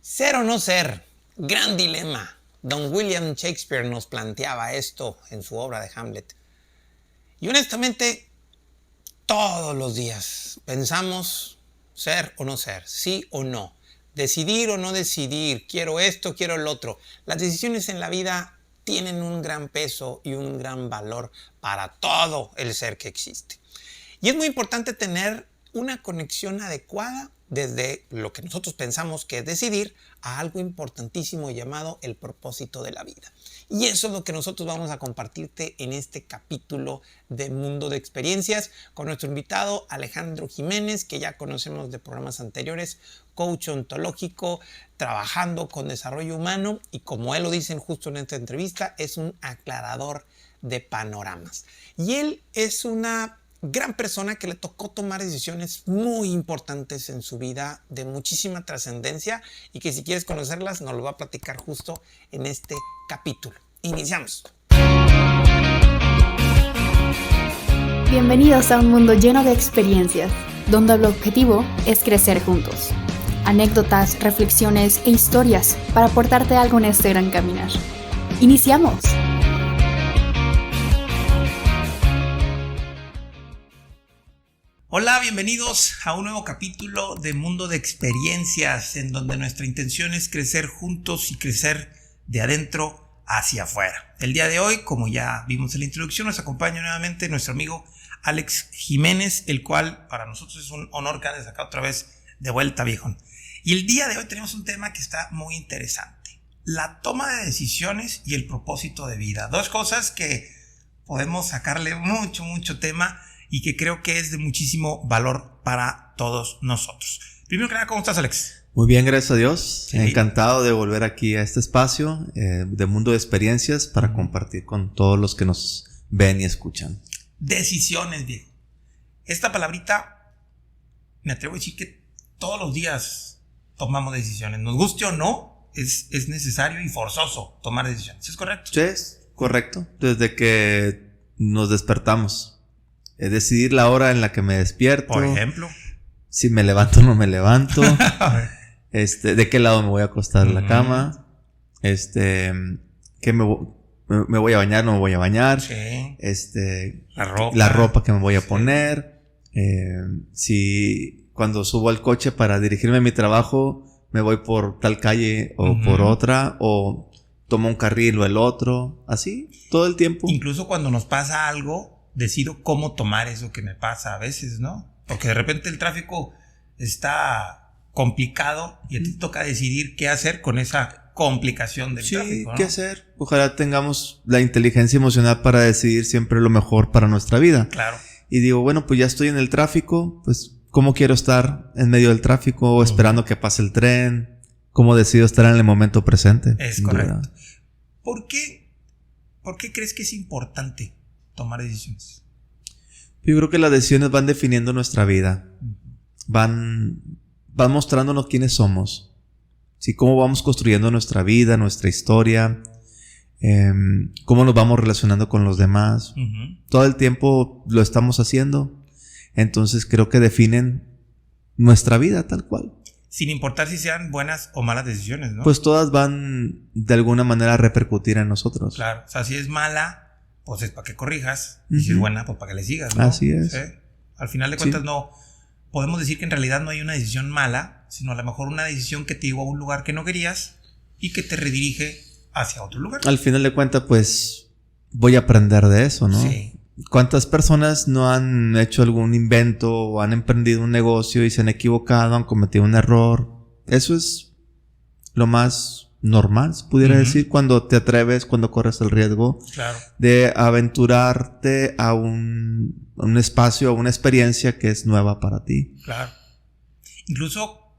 Ser o no ser, gran dilema. Don William Shakespeare nos planteaba esto en su obra de Hamlet. Y honestamente, todos los días pensamos ser o no ser, sí o no, decidir o no decidir, quiero esto, quiero el otro. Las decisiones en la vida tienen un gran peso y un gran valor para todo el ser que existe. Y es muy importante tener una conexión adecuada desde lo que nosotros pensamos que es decidir a algo importantísimo llamado el propósito de la vida. Y eso es lo que nosotros vamos a compartirte en este capítulo de Mundo de Experiencias con nuestro invitado Alejandro Jiménez, que ya conocemos de programas anteriores, coach ontológico, trabajando con desarrollo humano y, como él lo dice justo en esta entrevista, es un aclarador de panoramas. Y él es una gran persona que le tocó tomar decisiones muy importantes en su vida, de muchísima trascendencia, y que si quieres conocerlas nos lo va a platicar justo en este capítulo. Iniciamos. Bienvenidos a un mundo lleno de experiencias, donde el objetivo es crecer juntos. Anécdotas, reflexiones e historias para aportarte algo en este gran caminar. ¡Iniciamos! Hola, bienvenidos a un nuevo capítulo de Mundo de Experiencias, en donde nuestra intención es crecer juntos y crecer de adentro hacia afuera. El día de hoy, como ya vimos en la introducción, nos acompaña nuevamente nuestro amigo Alex Jiménez, el cual para nosotros es un honor que andes acá otra vez de vuelta, viejón. Y el día de hoy tenemos un tema que está muy interesante: la toma de decisiones y el propósito de vida. Dos cosas que podemos sacarle mucho tema y que creo que es de muchísimo valor para todos nosotros. Primero que nada, ¿cómo estás, Alex? Muy bien, gracias a Dios. Sí. Encantado de volver aquí a este espacio de Mundo de Experiencias para compartir con todos los que nos ven y escuchan. Decisiones, viejo. Esta palabrita, me atrevo a decir que todos los días tomamos decisiones. Nos guste o no, es necesario y forzoso tomar decisiones. ¿Es correcto? Sí, es correcto. Desde que nos despertamos. Decidir la hora en la que me despierto. Por ejemplo. Si me levanto o no me levanto. De qué lado me voy a acostar en la cama. Que me voy a bañar, no me voy a bañar. Sí. La ropa que me voy a poner. Si cuando subo al coche para dirigirme a mi trabajo, me voy por tal calle o por otra. O tomo un carril o el otro. Así, todo el tiempo. Incluso cuando nos pasa algo, decido cómo tomar eso que me pasa a veces, ¿no? Porque de repente el tráfico está complicado y a ti te toca decidir qué hacer con esa complicación del tráfico, ¿no? ¿Qué hacer? Ojalá tengamos la inteligencia emocional para decidir siempre lo mejor para nuestra vida. Claro. Y digo, bueno, pues ya estoy en el tráfico, pues ¿cómo quiero estar en medio del tráfico o esperando que pase el tren? ¿Cómo decido estar en el momento presente? Es correcto. ¿Por qué crees que es importante tomar decisiones? Yo creo que las decisiones van definiendo nuestra vida. Van mostrándonos quiénes somos. ¿Sí? Cómo vamos construyendo nuestra vida, nuestra historia. Cómo nos vamos relacionando con los demás. Todo el tiempo lo estamos haciendo. Entonces creo que definen nuestra vida tal cual. Sin importar si sean buenas o malas decisiones, ¿no? Pues todas van de alguna manera a repercutir en nosotros. Claro. O sea, si es mala, pues es para que corrijas. Y si es buena, pues para que le sigas, ¿no? Así es. ¿Sí? Al final de cuentas, no podemos decir que en realidad no hay una decisión mala, sino a lo mejor una decisión que te llevó a un lugar que no querías y que te redirige hacia otro lugar. Al final de cuentas, pues voy a aprender de eso, ¿no? Sí. ¿Cuántas personas no han hecho algún invento o han emprendido un negocio y se han equivocado, han cometido un error? Eso es lo más normal, se pudiera decir, cuando te atreves, cuando corres el riesgo de aventurarte a un espacio, a una experiencia que es nueva para ti. Claro. Incluso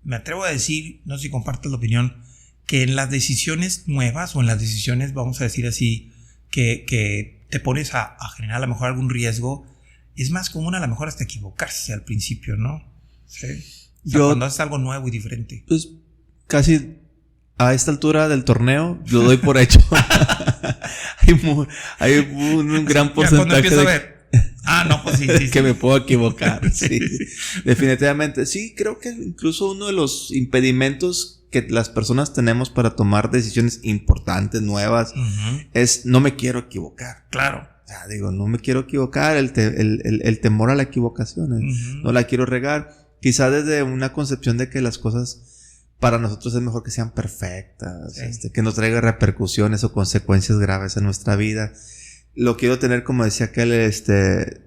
me atrevo a decir, no sé si compartes la opinión, que en las decisiones nuevas o en las decisiones, vamos a decir así, que te pones a generar a lo mejor algún riesgo, es más común a lo mejor hasta equivocarse al principio, ¿no? Sí. O sea, cuando haces algo nuevo y diferente. Pues casi a esta altura del torneo lo doy por hecho. Hay un gran porcentaje No, pues sí. Que me puedo equivocar. Sí. Definitivamente. Sí, creo que incluso uno de los impedimentos que las personas tenemos para tomar decisiones importantes, nuevas, es no me quiero equivocar. Claro. O sea, digo, no me quiero equivocar, el temor a la equivocación, no la quiero regar. Quizá desde una concepción de que las cosas para nosotros es mejor que sean perfectas, que no traiga repercusiones o consecuencias graves en nuestra vida. Lo quiero tener, como decía aquel,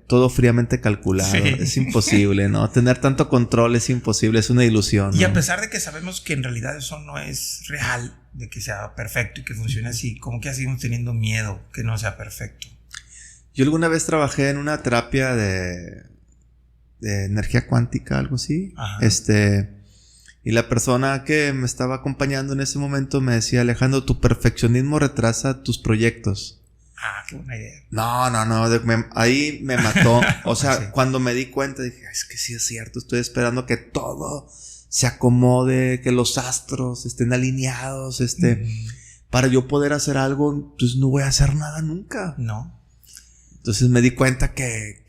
todo fríamente calculado. Sí. Es imposible, ¿no? Tener tanto control es imposible, es una ilusión, ¿no? Y a pesar de que sabemos que en realidad eso no es real, de que sea perfecto y que funcione así, como que seguimos teniendo miedo que no sea perfecto. Yo alguna vez trabajé en una terapia de energía cuántica, algo así. Ajá. Y la persona que me estaba acompañando en ese momento me decía: Alejandro, tu perfeccionismo retrasa tus proyectos. Qué buena idea. No, ahí me mató. O sea, sí. Cuando me di cuenta dije, es que sí es cierto, estoy esperando que todo se acomode, que los astros estén alineados, para yo poder hacer algo, pues no voy a hacer nada nunca. No. Entonces me di cuenta que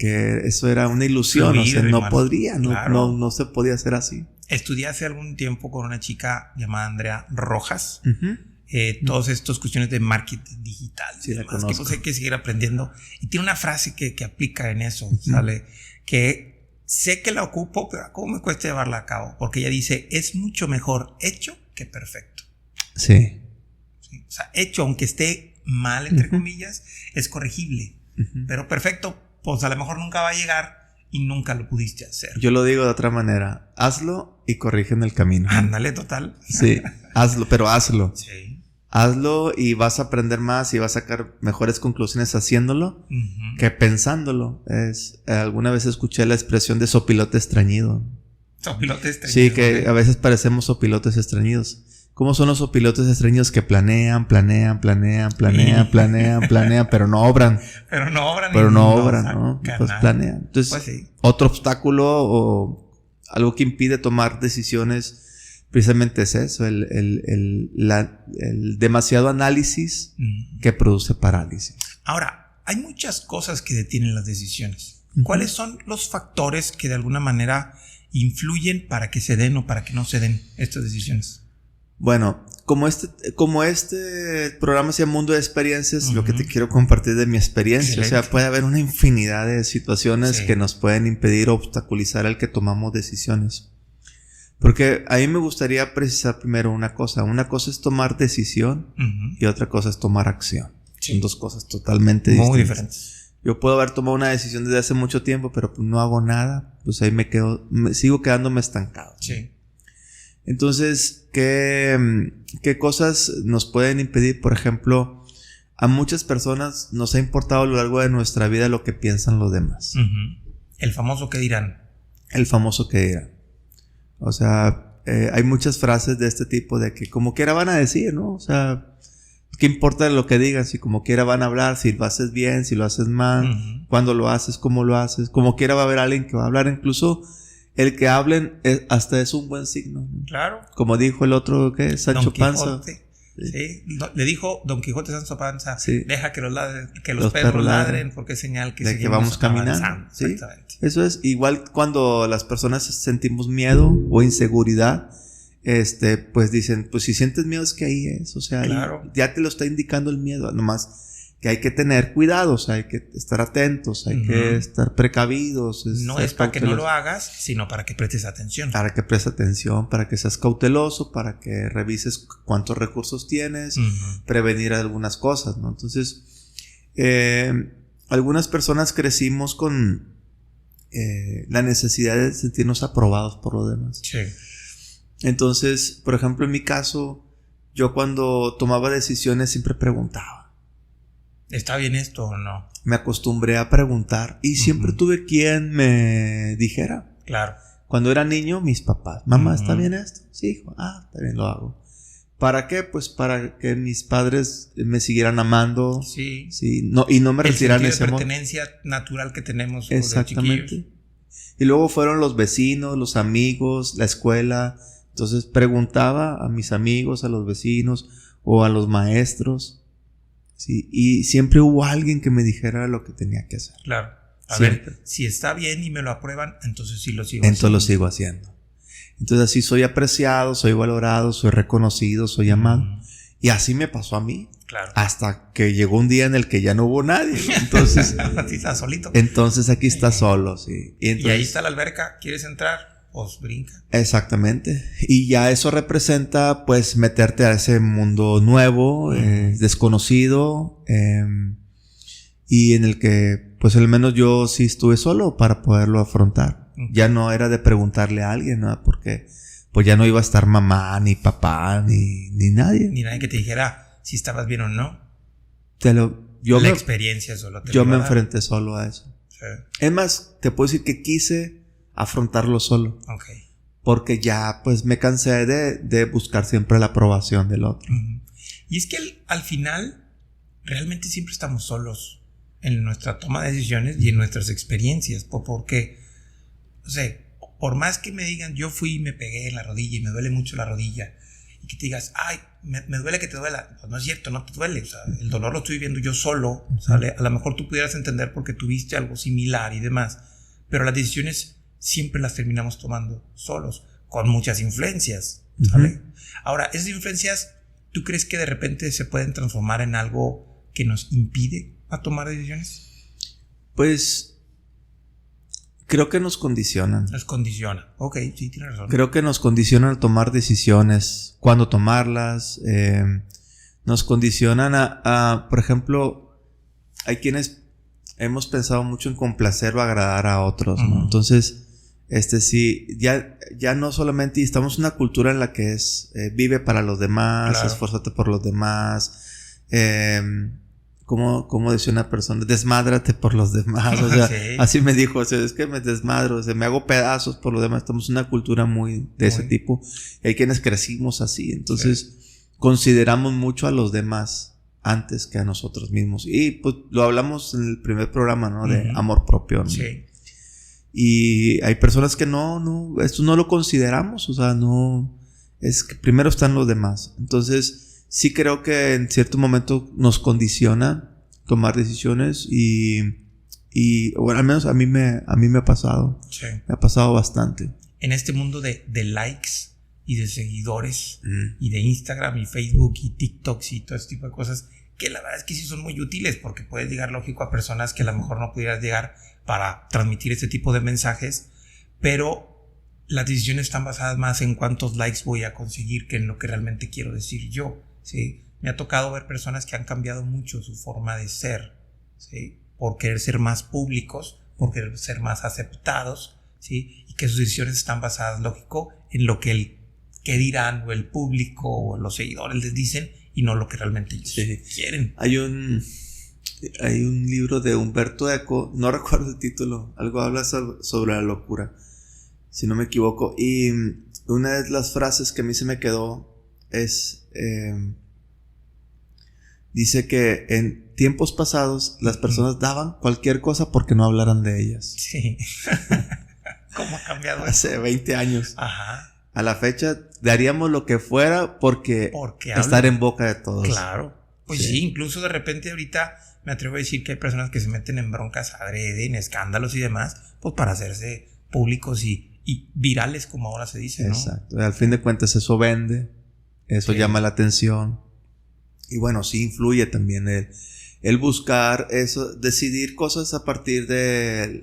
eso era una ilusión, o sea, no podría, claro. no se podía hacer así. Estudié hace algún tiempo con una chica llamada Andrea Rojas. Todas estas cuestiones de marketing digital. Sí, la conozco. Que pues hay que seguir aprendiendo. Y tiene una frase que aplica en eso, ¿sale? Que sé que la ocupo, pero ¿cómo me cuesta llevarla a cabo? Porque ella dice, es mucho mejor hecho que perfecto. Sí. O sea, hecho, aunque esté mal, entre comillas, es corregible. Pero perfecto, pues a lo mejor nunca va a llegar y nunca lo pudiste hacer. Yo lo digo de otra manera. Hazlo y corrige en el camino. Ándale, total. Sí, hazlo, pero hazlo. Sí. Hazlo y vas a aprender más y vas a sacar mejores conclusiones haciéndolo que pensándolo. Alguna vez escuché la expresión de sopilote estreñido. Sopilote estreñido. Sí, que a veces parecemos sopilotes estreñidos. ¿Cómo son los sopilotes estreñidos que planean, pero no obran? Pero no obran, ¿no? Pues planean. Entonces, pues sí. Otro obstáculo o algo que impide tomar decisiones precisamente es eso, el demasiado análisis que produce parálisis. Ahora, hay muchas cosas que detienen las decisiones. ¿Cuáles son los factores que de alguna manera influyen para que se den o para que no se den estas decisiones? Bueno, como este programa se llama Mundo de Experiencias, lo que te quiero compartir de mi experiencia. Excelente. O sea, puede haber una infinidad de situaciones que nos pueden impedir o obstaculizar el que tomamos decisiones. Porque a mí me gustaría precisar primero una cosa. Una cosa es tomar decisión y otra cosa es tomar acción. Sí. Son dos cosas totalmente distintas. Muy diferentes. Yo puedo haber tomado una decisión desde hace mucho tiempo, pero pues no hago nada. Pues ahí sigo quedándome estancado. Sí. Entonces, ¿qué cosas nos pueden impedir? Por ejemplo, a muchas personas nos ha importado a lo largo de nuestra vida lo que piensan los demás. El famoso ¿qué dirán? El famoso ¿qué dirán? O sea, hay muchas frases de este tipo de que como quiera van a decir, ¿no? O sea, ¿qué importa lo que digan? Si como quiera van a hablar, si lo haces bien, si lo haces mal, cuándo lo haces, cómo lo haces. Como quiera va a haber alguien que va a hablar. Incluso el que hablen hasta es un buen signo. Claro. Como dijo el otro, ¿qué? Sancho Panza. Sí. Le dijo Don Quijote Sancho Panza, deja que los perros ladren porque es señal que, que vamos caminando. ¿Sí? Exactamente. Eso es igual cuando las personas sentimos miedo o inseguridad, pues dicen, pues si sientes miedo es que ahí es, o sea, claro. Ya te lo está indicando el miedo, nomás que hay que tener cuidados, hay que estar atentos, hay que estar precavidos. No es para que no lo hagas, sino para que prestes atención. Para que prestes atención, para que seas cauteloso, para que revises cuántos recursos tienes, prevenir algunas cosas, ¿no? Entonces, algunas personas crecimos con la necesidad de sentirnos aprobados por los demás. Sí. Entonces, por ejemplo, en mi caso, yo cuando tomaba decisiones siempre preguntaba. ¿Está bien esto o no? Me acostumbré a preguntar y siempre tuve quien me dijera. Claro. Cuando era niño, mis papás. Mamá, ¿está bien esto? Sí, hijo. Está bien, lo hago. ¿Para qué? Pues para que mis padres me siguieran amando. Sí. No, y no me retiraran ese amor. La pertenencia natural que tenemos. Exactamente. Y luego fueron los vecinos, los amigos, la escuela. Entonces preguntaba a mis amigos, a los vecinos o a los maestros. Sí, y siempre hubo alguien que me dijera lo que tenía que hacer. Claro. A Siempre. ver, si está bien y me lo aprueban, entonces sí lo sigo Entonces lo haciendo. sigo haciendo. Entonces así soy apreciado, soy valorado, soy reconocido, soy amado. Y así me pasó a mí. Claro. Hasta que llegó un día en el que ya no hubo nadie. Entonces, Así está solito. entonces aquí está solo, sí. Y entonces, ahí está la alberca. ¿Quieres entrar? Pues brinca. exactamente. Y ya eso representa, pues, meterte a ese mundo nuevo, desconocido, y en el que, pues, al menos yo sí estuve solo para poderlo afrontar. Ya no era de preguntarle a alguien, ¿no? Porque, pues, ya no iba a estar mamá, ni papá, ni nadie. Ni nadie que te dijera si estabas bien o no. Yo La me, experiencia solo te yo lo me iba a dar. enfrenté solo a eso. Sí. Es más, te puedo decir que quise afrontarlo solo. Ok. Porque ya, pues, me cansé de buscar siempre la aprobación del otro. Y es que al final, realmente siempre estamos solos en nuestra toma de decisiones y en nuestras experiencias. Porque, o sea, por más que me digan, yo fui y me pegué en la rodilla y me duele mucho la rodilla, y que te digas, ay, me duele que te duela, pues no es cierto, no te duele. O sea, el dolor lo estoy viviendo yo solo. ¿Sale? A lo mejor tú pudieras entender porque tuviste algo similar y demás, pero las decisiones siempre las terminamos tomando solos, con muchas influencias. ¿Sale? Ahora, esas influencias, ¿tú crees que de repente se pueden transformar en algo que nos impide a tomar decisiones? Pues, creo que nos condicionan. Nos condiciona. Ok, sí, tienes razón. Creo que nos condicionan a tomar decisiones, cuándo tomarlas. Nos condicionan por ejemplo, hay quienes hemos pensado mucho en complacer o agradar a otros, ¿no? Entonces, sí, ya no solamente, y estamos en una cultura en la que vive para los demás, Claro. esfuérzate por los demás, como decía una persona, desmádrate por los demás, o sea, Sí. así me dijo, o sea, es que me desmadro, o sea, me hago pedazos por los demás. Estamos en una cultura muy de ese tipo, y hay quienes crecimos así, entonces consideramos mucho a los demás antes que a nosotros mismos, y pues lo hablamos en el primer programa, ¿no? De amor propio, ¿no? Sí. Y hay personas que esto no lo consideramos, o sea, no, es que primero están los demás. Entonces, sí creo que en cierto momento nos condiciona tomar decisiones y bueno, al menos a mí me ha pasado. Sí. Me ha pasado bastante. En este mundo de likes y de seguidores y de Instagram y Facebook y TikToks y todo ese tipo de cosas, que la verdad es que sí son muy útiles porque puedes llegar, lógico, a personas que a lo mejor no pudieras llegar para transmitir este tipo de mensajes, pero las decisiones están basadas más en cuántos likes voy a conseguir que en lo que realmente quiero decir yo, ¿sí? Me ha tocado ver personas que han cambiado mucho su forma de ser, ¿sí? Por querer ser más públicos, por querer ser más aceptados, ¿sí? Y que sus decisiones están basadas, lógico, en lo que que dirán o el público o los seguidores les dicen y no lo que realmente ellos quieren. Hay un libro de Humberto Eco, no recuerdo el título, algo habla sobre la locura, si no me equivoco, y una de las frases que a mí se me quedó es, dice que en tiempos pasados las personas daban cualquier cosa porque no hablaran de ellas. Sí. ¿Cómo ha cambiado eso? Hace 20 años. Ajá. A la fecha daríamos lo que fuera porque estar hablan en boca de todos. Claro. Pues sí, incluso de repente ahorita me atrevo a decir que hay personas que se meten en broncas adrede, en escándalos y demás, pues para hacerse públicos y virales, como ahora se dice, ¿no? Exacto. Al fin de cuentas eso vende, eso llama la atención. Y bueno, sí influye también el buscar eso, decidir cosas a partir de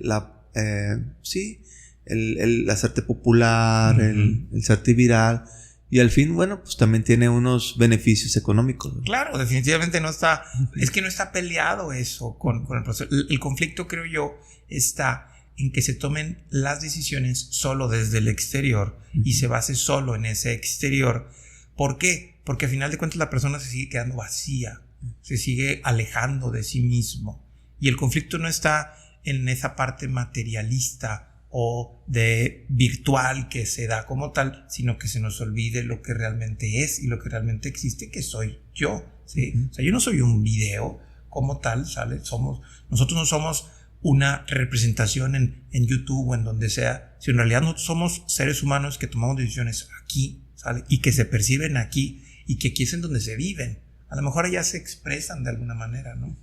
el hacerte popular, el serte viral. Y al fin, bueno, pues también tiene unos beneficios económicos, ¿no? Claro, definitivamente no está, es que no está peleado eso con el proceso. El conflicto, creo yo, está en que se tomen las decisiones solo desde el exterior y se base solo en ese exterior. ¿Por qué? Porque al final de cuentas la persona se sigue quedando vacía, se sigue alejando de sí mismo. Y el conflicto no está en esa parte materialista o de virtual que se da como tal, sino que se nos olvide lo que realmente es y lo que realmente existe, que soy yo, ¿sí? O sea, yo no soy un video como tal, ¿sale? Nosotros no somos una representación en YouTube o en donde sea, sino en realidad nosotros somos seres humanos que tomamos decisiones aquí, ¿sale? Y que se perciben aquí y que aquí es en donde se viven. A lo mejor allá se expresan de alguna manera, ¿no?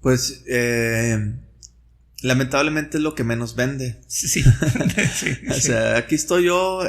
Pues lamentablemente es lo que menos vende. Sí. O sea, aquí estoy yo,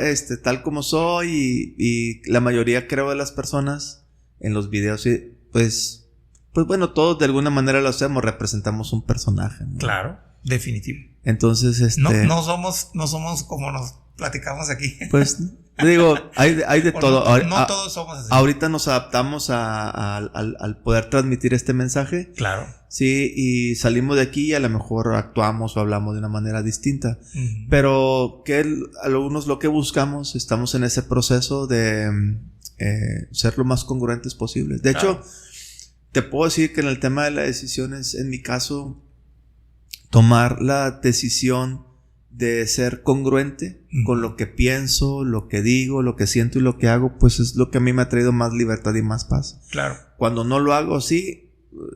tal como soy, y la mayoría, creo, de las personas en los videos, pues bueno, todos de alguna manera lo hacemos, representamos un personaje, ¿no? Claro, definitivo. Entonces, no somos como nos platicamos aquí. Pues digo, hay de todo. No todos somos así. Ahorita nos adaptamos al poder transmitir este mensaje. Claro. Sí, y salimos de aquí y a lo mejor actuamos o hablamos de una manera distinta. Uh-huh. Pero algunos lo que buscamos, estamos en ese proceso de ser lo más congruentes posibles. De hecho, te puedo decir que en el tema de las decisiones, en mi caso, tomar la decisión de ser congruente con lo que pienso, lo que digo, lo que siento y lo que hago, pues es lo que a mí me ha traído más libertad y más paz. Claro. Cuando no lo hago así,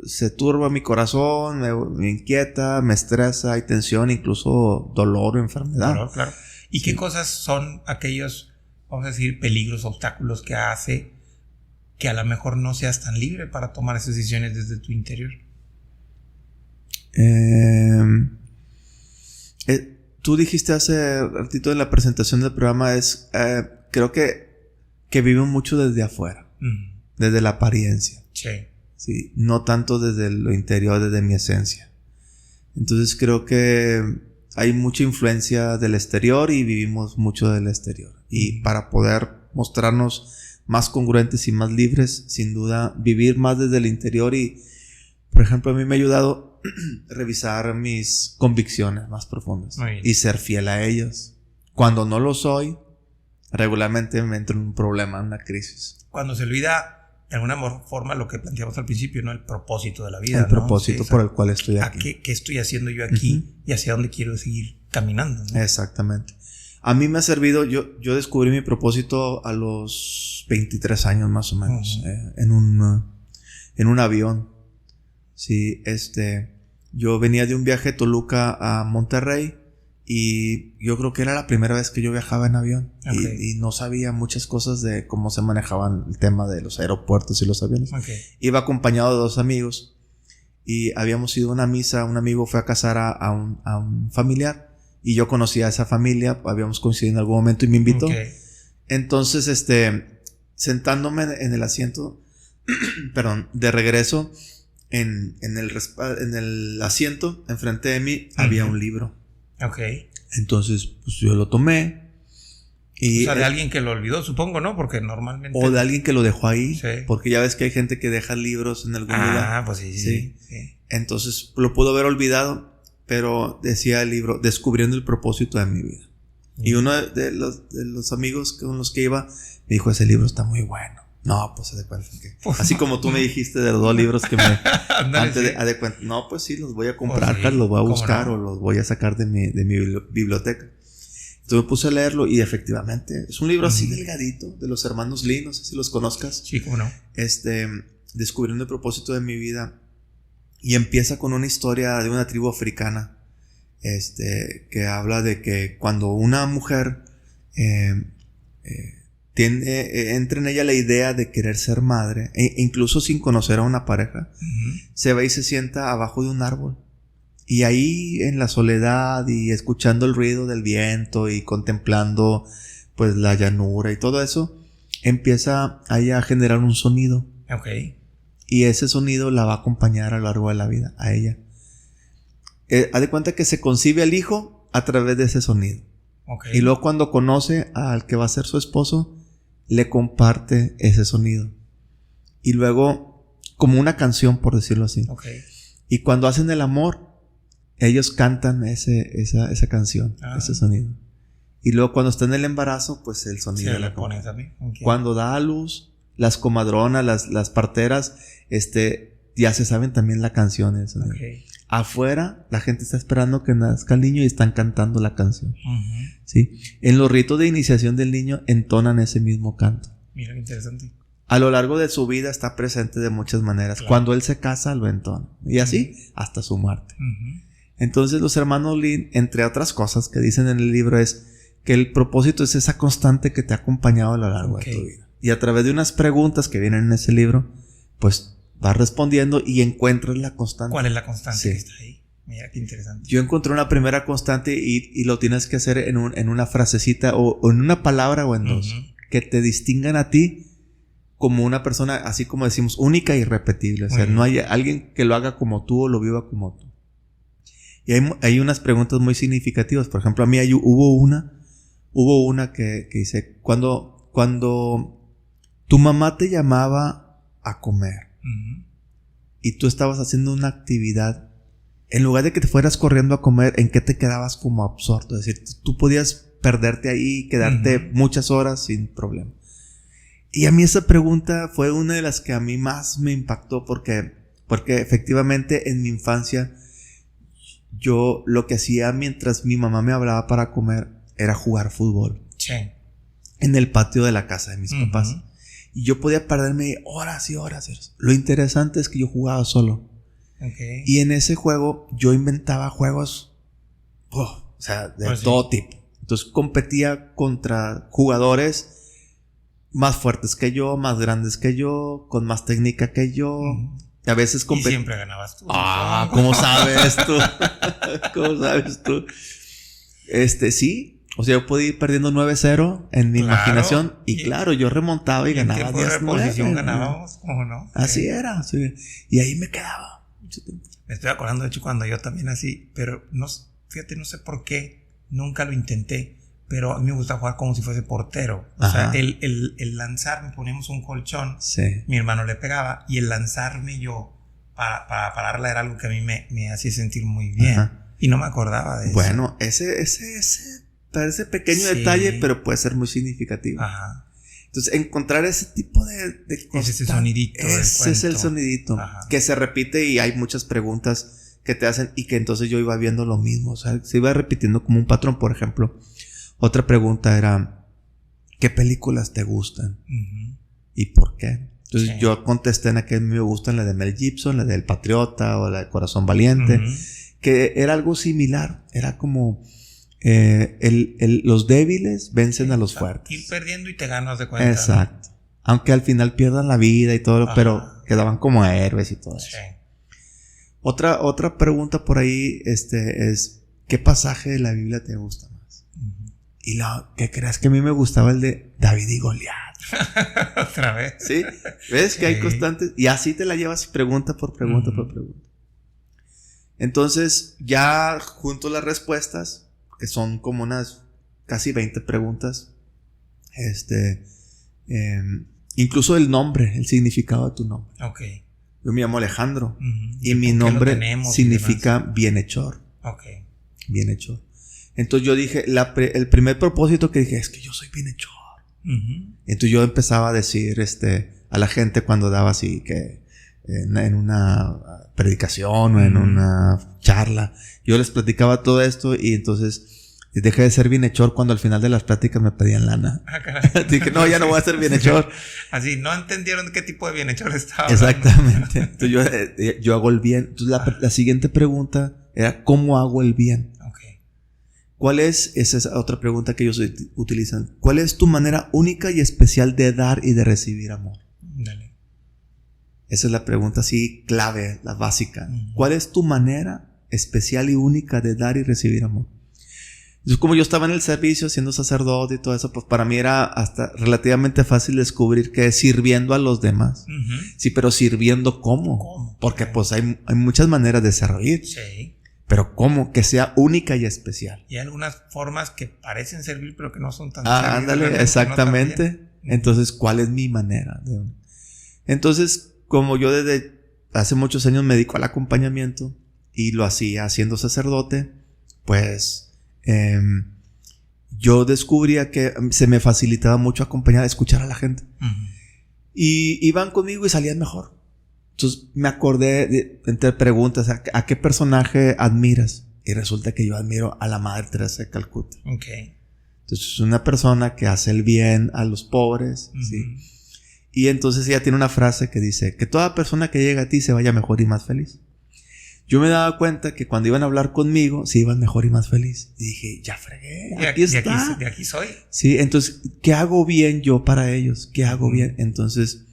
se turba mi corazón, me inquieta, me estresa, hay tensión, incluso dolor o enfermedad. Claro. ¿Y qué cosas son aquellos, vamos a decir, peligros, obstáculos que hace que a lo mejor no seas tan libre para tomar esas decisiones desde tu interior? Tú dijiste hace ratito en la presentación del programa, creo que viven mucho desde afuera, desde la apariencia. Sí, no tanto desde lo interior, desde mi esencia. Entonces creo que hay mucha influencia del exterior y vivimos mucho del exterior. Y para poder mostrarnos más congruentes y más libres, sin duda, vivir más desde el interior. Y, por ejemplo, a mí me ha ayudado revisar mis convicciones más profundas y ser fiel a ellas. Cuando no lo soy, regularmente me entro en un problema, en una crisis. Cuando se olvida de alguna forma lo que planteamos al principio, ¿no? El propósito de la vida. El propósito, ¿no? Por el cual estoy aquí. ¿Qué estoy haciendo yo aquí? Y hacia dónde quiero seguir caminando, ¿no? Exactamente. A mí me ha servido, yo descubrí mi propósito a los 23 años más o menos, en un avión. Sí, yo venía de un viaje de Toluca a Monterrey y yo creo que era la primera vez que yo viajaba en avión. Y no sabía muchas cosas de cómo se manejaban el tema de los aeropuertos y los aviones. Iba acompañado de 2 amigos y habíamos ido a una misa. Un amigo fue a casar a un familiar y yo conocía a esa familia, habíamos coincidido en algún momento y me invitó. Entonces, sentándome en el asiento, perdón, de regreso, en el asiento enfrente de mí había un libro. Entonces, pues yo lo tomé. Y, o sea, de alguien que lo olvidó, supongo, ¿no? Porque normalmente... O de alguien que lo dejó ahí. Porque ya ves que hay gente que deja libros en algún lugar. Pues sí. Entonces, lo pudo haber olvidado, pero decía el libro, Descubriendo el propósito de mi vida. Y uno de los amigos con los que iba me dijo, ese libro está muy bueno. No, pues haz de cuenta que... Así como tú me dijiste de los 2 libros que me... haz de cuenta. No, pues sí, los voy a comprar, los voy a buscar o los voy a sacar de mi biblioteca. Entonces me puse a leerlo y efectivamente es un libro así delgadito de los hermanos Lee, no sé si los conozcas. Sí, cómo no. Descubriendo el propósito de mi vida. Y empieza con una historia de una tribu africana. Que habla de que cuando una mujer entra en ella la idea de querer ser madre, incluso sin conocer a una pareja, se va y se sienta abajo de un árbol. Y ahí en la soledad y escuchando el ruido del viento y contemplando pues la llanura y todo eso, empieza ahí a generar un sonido. Y ese sonido la va a acompañar a lo largo de la vida, a ella. Haz de cuenta que se concibe al hijo a través de ese sonido. Y luego cuando conoce al que va a ser su esposo, le comparte ese sonido. Y luego, como una canción, por decirlo así. Y cuando hacen el amor, ellos cantan esa canción, ese sonido. Y luego cuando está en el embarazo, pues el sonido se le pone también. Cuando da a luz, las comadronas, las parteras, ya se saben también la canción. El sonido. Afuera, la gente está esperando que nazca el niño y están cantando la canción. ¿Sí? En los ritos de iniciación del niño entonan ese mismo canto. Mira qué interesante. A lo largo de su vida está presente de muchas maneras. Cuando él se casa, lo entona. Y así hasta su muerte. Entonces los hermanos Lee, entre otras cosas que dicen en el libro, es que el propósito es esa constante que te ha acompañado a lo largo de tu vida. Y a través de unas preguntas que vienen en ese libro, pues vas respondiendo y encuentras la constante. ¿Cuál es la constante que está ahí? Mira, qué interesante. Yo encontré una primera constante y lo tienes que hacer en una frasecita o en una palabra o en dos. Que te distingan a ti como una persona, así como decimos, única e irrepetible. O sea, no hay alguien que lo haga como tú o lo viva como tú. Y hay unas preguntas muy significativas. Por ejemplo, a mí hubo una que dice, cuando tu mamá te llamaba a comer y tú estabas haciendo una actividad, en lugar de que te fueras corriendo a comer, ¿en qué te quedabas como absorto? Es decir, tú podías perderte ahí y quedarte muchas horas sin problema. Y a mí esa pregunta fue una de las que a mí más me impactó porque efectivamente en mi infancia yo lo que hacía mientras mi mamá me hablaba para comer era jugar fútbol. Sí. En el patio de la casa de mis papás. Y yo podía perderme horas y horas y horas. Lo interesante es que yo jugaba solo. Okay. Y en ese juego yo inventaba juegos, o sea, de todo tipo. Entonces competía contra jugadores más fuertes que yo, más grandes que yo, con más técnica que yo. A veces y siempre ganabas tú. ¿Cómo sabes tú? ¿Cómo sabes tú? Sí. O sea, yo podía ir perdiendo 9-0 en mi imaginación. Y claro, yo remontaba y ganaba 10-9. ¿En qué posición ganábamos? ¿Cómo no? Así era. Sí. Y ahí me quedaba. Me estoy acordando, de hecho, cuando yo también así, pero no, fíjate, no sé por qué, nunca lo intenté, pero a mí me gusta jugar como si fuese portero. O sea, el lanzarme, poníamos un colchón, mi hermano le pegaba, y el lanzarme yo para pararla era algo que a mí me hacía sentir muy bien. Y no me acordaba de eso. Bueno, ese parece pequeño detalle, pero puede ser muy significativo. Entonces, encontrar ese tipo de cosas. Ese sonidito. Ese es el sonidito. Que se repite y hay muchas preguntas que te hacen y que entonces yo iba viendo lo mismo. O sea, se iba repitiendo como un patrón. Por ejemplo, otra pregunta era, ¿qué películas te gustan? ¿Y por qué? Entonces yo contesté en aquel me gustan la de Mel Gibson, la del Patriota o la de Corazón Valiente. Que era algo similar. Era como... los débiles vencen a los fuertes. Ir perdiendo y te ganas de cuenta. Exacto. ¿No? Aunque al final pierdan la vida y todo, pero quedaban como héroes y todo eso. Otra pregunta por ahí es ¿qué pasaje de la Biblia te gusta más? Y ¿qué crees? Que a mí me gustaba el de David y Goliat. Otra vez. ¿Sí? ¿Ves que hay constantes? Y así te la llevas pregunta por pregunta por pregunta. Entonces ya junto las respuestas, que son como unas casi 20 preguntas. Incluso el nombre, el significado de tu nombre. Yo me llamo Alejandro. Y mi nombre significa bienhechor. Bienhechor. Entonces yo dije, el primer propósito que dije es que yo soy bienhechor. Entonces yo empezaba a decir a la gente cuando daba así que en una predicación o en una charla, yo les platicaba todo esto y entonces dejé de ser bienhechor cuando al final de las pláticas me pedían lana. Dije, no, ya no voy a ser bienhechor. Así, no entendieron qué tipo de bienhechor estaba. Exactamente. Entonces yo hago el bien. Entonces la siguiente pregunta era, ¿cómo hago el bien? ¿Cuál es? Esa es otra pregunta que ellos utilizan. ¿Cuál es tu manera única y especial de dar y de recibir amor? Dale. Esa es la pregunta así clave, la básica. ¿Cuál es tu manera especial y única de dar y recibir amor? Entonces, como yo estaba en el servicio siendo sacerdote y todo eso, pues para mí era hasta relativamente fácil descubrir que sirviendo a los demás. Sí, pero sirviendo ¿cómo? Porque pues hay muchas maneras de servir. Sí. Pero ¿cómo? Que sea única y especial. Y hay algunas formas que parecen servir, pero que no son tan ándale, exactamente. No entonces, ¿cuál es mi manera? Entonces, como yo desde hace muchos años me dedico al acompañamiento y lo hacía siendo sacerdote, pues yo descubría que se me facilitaba mucho acompañar, escuchar a la gente. Y iban conmigo y salían mejor. Entonces me acordé entre preguntas, ¿a qué personaje admiras? Y resulta que yo admiro a la Madre Teresa de Calcuta. Entonces es una persona que hace el bien a los pobres, ¿sí? Y entonces ella tiene una frase que dice, que toda persona que llega a ti se vaya mejor y más feliz. Yo me daba cuenta que cuando iban a hablar conmigo, se iban mejor y más feliz. Y dije, ya fregué, aquí está. De aquí soy. Sí, entonces, ¿qué hago bien yo para ellos? ¿Qué hago bien? Entonces,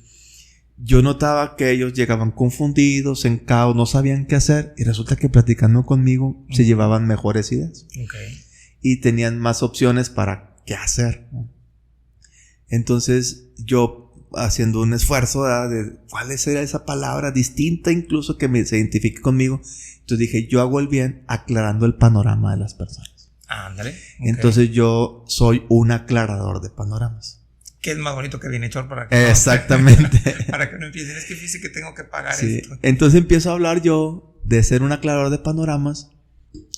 yo notaba que ellos llegaban confundidos, en caos, no sabían qué hacer, y resulta que platicando conmigo se llevaban mejores ideas. Okay. Y tenían más opciones para qué hacer, ¿no? Entonces yo, haciendo un esfuerzo, ¿verdad?, de cuál sería esa palabra distinta incluso que se identifique conmigo, entonces dije, yo hago el bien aclarando el panorama de las personas. Ándale. Okay. Entonces yo soy un aclarador de panoramas. ¿Qué es más bonito que bienhechor para que Exactamente. para que no empiecen? Es que fíjese que tengo que pagar Sí. esto. Entonces empiezo a hablar yo de ser un aclarador de panoramas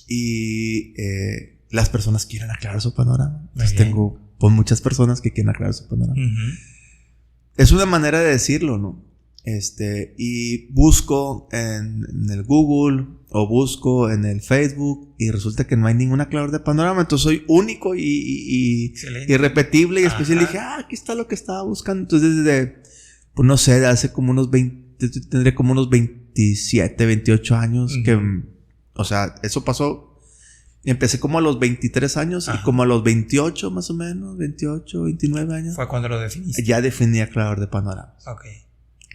y las personas quieren aclarar su panorama. Entonces tengo pues, muchas personas que quieren aclarar su panorama. Es una manera de decirlo, ¿no? Y busco en el Google o busco en el Facebook y resulta que no hay ningún aclarador de panorama. Entonces soy único y irrepetible y especial. Y dije, aquí está lo que estaba buscando. Entonces desde, pues no sé, de hace como unos 20, tendré como unos 27, 28 años que, o sea, eso pasó. Empecé como a los 23 años y como a los 28 más o menos, 28, 29 años. ¿Fue cuando lo definiste? Ya definí aclarador de panoramas. Ok.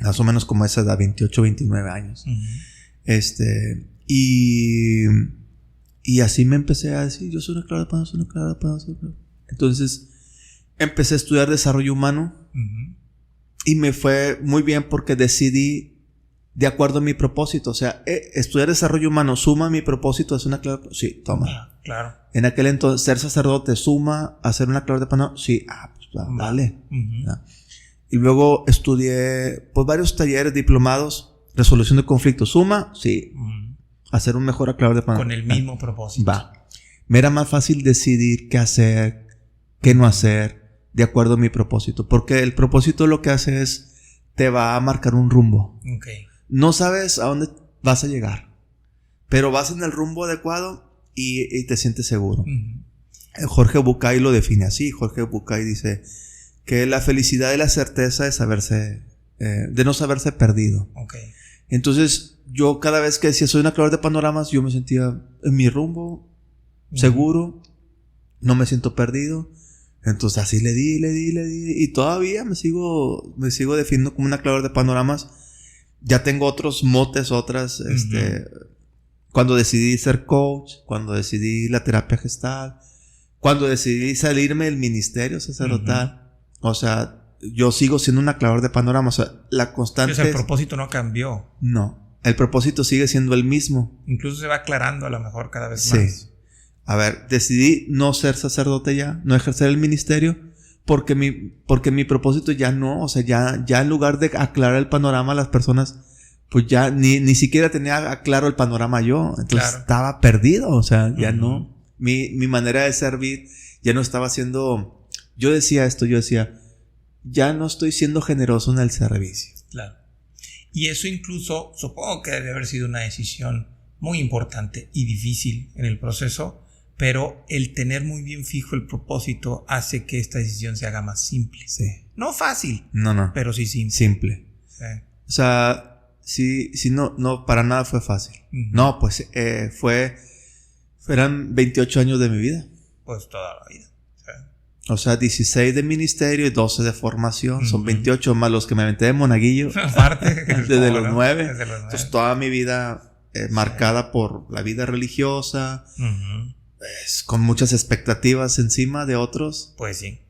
Más o menos como esa edad, 28, 29 años. Y así me empecé a decir, yo soy un aclarador de panoramas, soy un aclarador de panoramas. Entonces, empecé a estudiar desarrollo humano y me fue muy bien porque decidí de acuerdo a mi propósito. O sea, estudiar desarrollo humano suma a mi propósito, es una aclarador. Sí, toma. Claro. En aquel entonces, ser sacerdote suma a ser un aclarador de panoramas. Sí, pues dale. Y luego estudié pues varios talleres, diplomados, resolución de conflictos. ¿Suma? Sí. Hacer un mejor aclarador de panoramas. Con el mismo propósito. Va. Me era más fácil decidir qué hacer, qué no hacer, de acuerdo a mi propósito. Porque el propósito lo que hace es, te va a marcar un rumbo. Okay. No sabes a dónde vas a llegar, pero vas en el rumbo adecuado y te sientes seguro. Jorge Bucay lo define así. Jorge Bucay dice que la felicidad es la certeza de no saberse perdido. Okay. Entonces, yo cada vez que decía soy un aclarador de panoramas, yo me sentía en mi rumbo, seguro, no me siento perdido. Entonces así le di, y todavía me sigo definiendo como un aclarador de panoramas. Ya tengo otros motes, otras, cuando decidí ser coach, cuando decidí la terapia gestal, cuando decidí salirme del ministerio sacerdotal. O sea, yo sigo siendo un aclarador de panoramas. O sea, la constante. O sea, el propósito no cambió. No, el propósito sigue siendo el mismo. Incluso se va aclarando a lo mejor cada vez Sí. más. A ver, decidí no ser sacerdote ya, no ejercer el ministerio, porque mi propósito ya no, o sea, ya en lugar de aclarar el panorama a las personas, pues ya ni siquiera tenía claro el panorama yo. Entonces estaba perdido, o sea, ya no. Mi manera de servir ya no estaba siendo. Yo decía, ya no estoy siendo generoso en el servicio. Claro. Y eso incluso, supongo que debe haber sido una decisión muy importante y difícil en el proceso, pero el tener muy bien fijo el propósito hace que esta decisión se haga más simple. Sí. No fácil. No. Pero sí simple. Simple. Sí. O sea, sí, no, para nada fue fácil. No, pues eran 28 años de mi vida. Pues toda la vida. O sea, 16 de ministerio y 12 de formación. Son 28 más los que me aventé de monaguillo. Aparte. Desde los 9. Desde los 9. Entonces, toda mi vida marcada por la vida religiosa. Pues, con muchas expectativas encima de otros. Pues sí.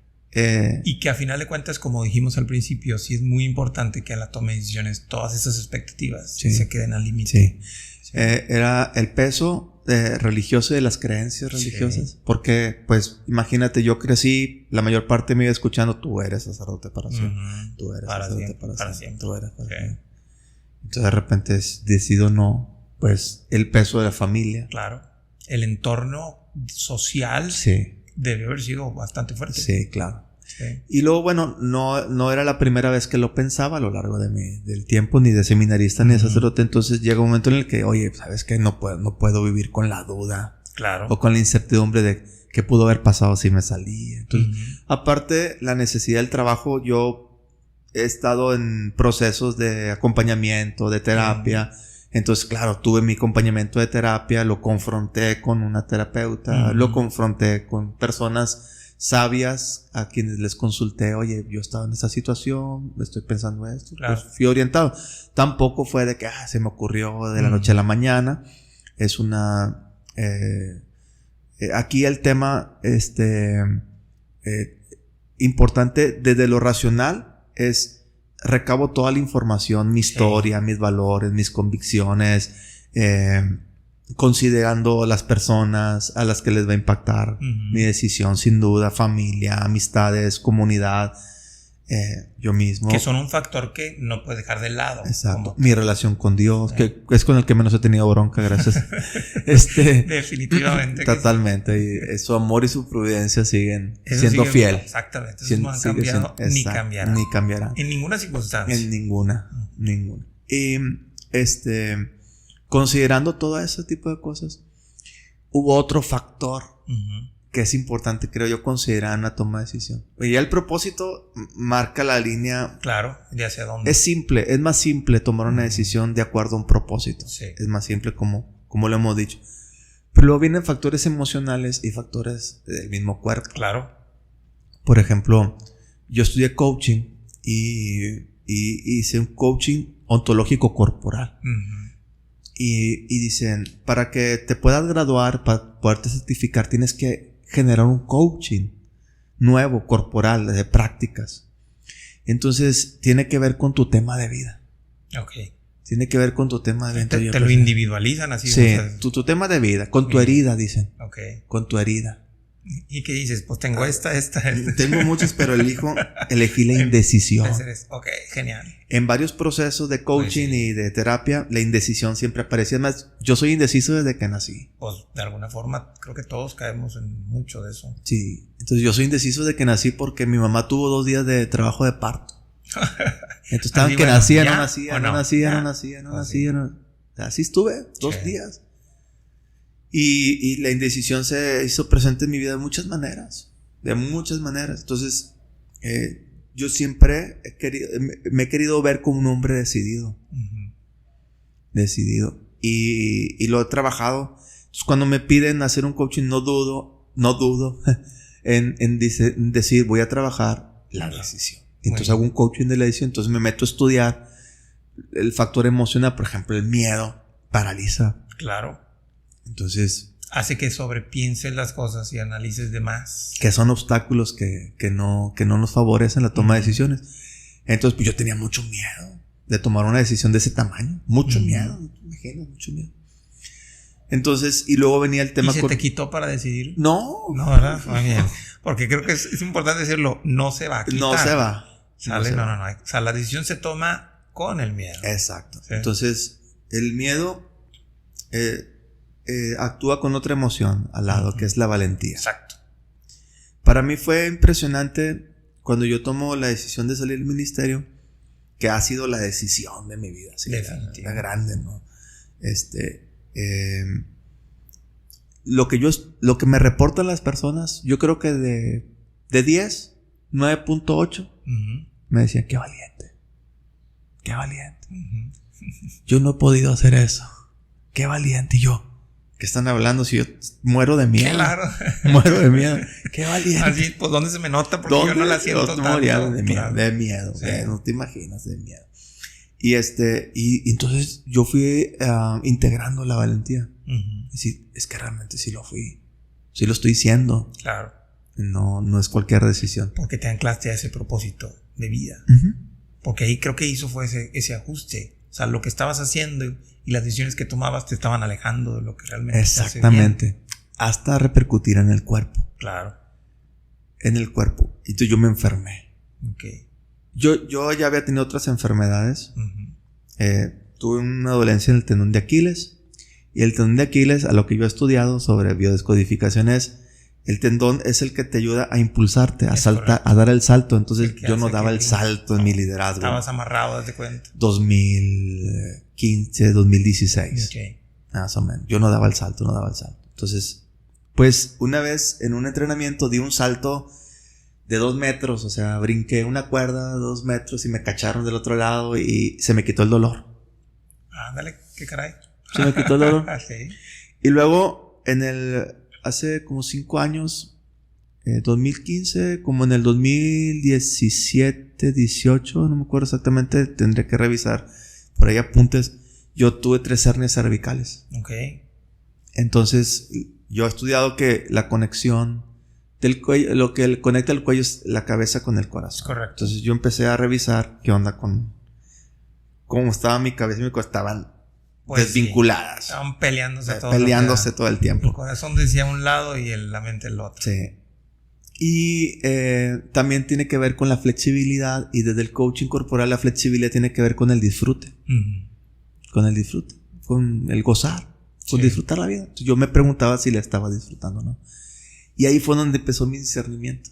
Y que a final de cuentas, como dijimos al principio, sí es muy importante que a la toma de decisiones todas esas expectativas se queden al límite. Sí. Era el peso religioso de las creencias religiosas. Porque, pues, imagínate, yo crecí la mayor parte de mi vida escuchando tú eres sacerdote para siempre. Tú eres sacerdote para siempre. Tú eres para siempre. Entonces, de repente decido no, pues, el peso de la familia. Claro. El entorno social debe haber sido bastante fuerte. Sí, claro. Sí. Y luego, bueno, no era la primera vez que lo pensaba a lo largo del tiempo, ni de seminarista ni de sacerdote. Entonces llega un momento en el que, oye, ¿sabes qué? No puedo vivir con la duda. Claro. O con la incertidumbre de qué pudo haber pasado si me salí. Entonces, aparte, la necesidad del trabajo, yo he estado en procesos de acompañamiento, de terapia. Entonces, claro, tuve mi acompañamiento de terapia, lo confronté con una terapeuta, lo confronté con personas sabias a quienes les consulté, oye, yo estaba en esta situación, estoy pensando esto, Claro. pues fui orientado. Tampoco fue de que se me ocurrió de la noche a la mañana. Es una... aquí el tema importante desde lo racional es recabo toda la información, mi historia, mis valores, mis convicciones, considerando las personas a las que les va a impactar mi decisión, sin duda, familia, amistades, comunidad, yo mismo. Que son un factor que no puedes dejar de lado. Exacto. Mi relación con Dios, que es con el que menos he tenido bronca, gracias. Definitivamente. Totalmente. Y su amor y su providencia siguen Eso siendo sigue, fiel. Exactamente. Eso no han cambiado ni cambiarán. En ninguna circunstancia. En ninguna. Y considerando todo ese tipo de cosas, hubo otro factor que es importante, creo yo, considerar en la toma de decisión. Y ya el propósito marca la línea. Claro, de hacia dónde. Es simple, es más simple tomar una decisión de acuerdo a un propósito. Sí. Es más simple como lo hemos dicho. Pero luego vienen factores emocionales y factores del mismo cuerpo. Claro. Por ejemplo, yo estudié coaching y hice un coaching ontológico corporal. Y dicen, para que te puedas graduar, para poderte certificar, tienes que generar un coaching nuevo, corporal, de prácticas. Entonces, tiene que ver con tu tema de vida. Ok. Tiene que ver con tu tema de vida. Te lo individualizan así. Sí, tu tema de vida, con tu herida, dicen. Ok. Con tu herida. ¿Y qué dices? Pues tengo esta. Tengo muchas, pero elegí la indecisión. Ok, genial. En varios procesos de coaching y de terapia, la indecisión siempre aparecía. Además, yo soy indeciso desde que nací. Pues de alguna forma, creo que todos caemos en mucho de eso. Sí. Entonces, yo soy indeciso desde que nací porque mi mamá tuvo 2 días de trabajo de parto. Entonces, estaban que bueno, nacía, ¿ya? no nacía, ¿O no no? nacía, ¿Ya? no nacía, no ¿O nacía. Así estuve 2 días. Y la indecisión se hizo presente en mi vida de muchas maneras. De muchas maneras. Entonces, yo siempre me he querido ver como un hombre decidido. Decidido. Y lo he trabajado. Entonces, cuando me piden hacer un coaching, no dudo en decir, voy a trabajar la decisión. Entonces hago un coaching de la decisión. Entonces me meto a estudiar el factor emocional. Por ejemplo, el miedo paraliza. Claro. Entonces hace que sobrepienses las cosas y analices de más. Que son obstáculos que no nos favorecen la toma de decisiones. Entonces, pues yo tenía mucho miedo de tomar una decisión de ese tamaño. Mucho miedo, imagínate, mucho miedo. Entonces, y luego venía el tema... ¿Y se te quitó para decidir? No. No, ¿verdad? Muy bien. Porque creo que es importante decirlo, no se va a quitar. No se va. ¿Sale? No. O sea, la decisión se toma con el miedo. Exacto. ¿Sí? Entonces, el miedo actúa con otra emoción al lado, que es la valentía. Exacto. Para mí fue impresionante cuando yo tomo la decisión de salir del ministerio, que ha sido la decisión de mi vida. ¿Sí? La grande, ¿no? Lo que me reportan las personas, yo creo que de 10, 9.8 me decían, qué valiente. Yo no he podido hacer eso. Qué valiente. Y yo, ¿qué están hablando? Si yo muero de miedo. Claro. Muero de miedo. Qué valiente. Así, pues, ¿dónde se me nota? Porque yo no la siento tanto. De miedo, Claro. de miedo. Sí. No te imaginas, de miedo. Y entonces yo fui integrando la valentía. Es que realmente sí lo fui. Sí lo estoy diciendo. Claro. No es cualquier decisión. Porque te anclaste a ese propósito de vida. Porque ahí creo que hizo fue ese ajuste. O sea, lo que estabas haciendo y las decisiones que tomabas te estaban alejando de lo que realmente exactamente. te hace bien. Hasta repercutir en el cuerpo. Claro. En el cuerpo. Y entonces yo me enfermé. Ok. Yo ya había tenido otras enfermedades. Tuve una dolencia en el tendón de Aquiles. Y el tendón de Aquiles, a lo que yo he estudiado sobre biodescodificación, el tendón es el que te ayuda a impulsarte, a saltar, a dar el salto. Entonces yo no daba el salto en mi liderazgo. Estabas amarrado, date cuenta. 2015, 2016. Okay. Más o menos. Yo no daba el salto. Entonces, pues una vez en un entrenamiento di un salto de 2 metros. O sea, brinqué una cuerda 2 metros y me cacharon del otro lado y se me quitó el dolor. Ándale, qué caray. Se me quitó el dolor. Sí. Y luego hace como 5 años 2015, como en el 2017, 18, no me acuerdo exactamente, tendré que revisar por ahí apuntes. Yo tuve 3 hernias cervicales. Ok. Entonces, yo he estudiado que la conexión del cuello, lo que conecta el cuello es la cabeza con el corazón. Correcto. Entonces, yo empecé a revisar qué onda con cómo estaba mi cabeza y mi corazón. Estaban Pues desvinculadas. Sí, estaban peleándose todo. Peleándose todo el El tiempo. corazón decía un lado y la mente el otro. Sí. Y también tiene que ver con la flexibilidad. Y desde el coaching corporal, la flexibilidad tiene que ver con el disfrute. Con el disfrute. Con el gozar. Con disfrutar la vida. Entonces, yo me preguntaba si la estaba disfrutando o no. Y ahí fue donde empezó mi discernimiento.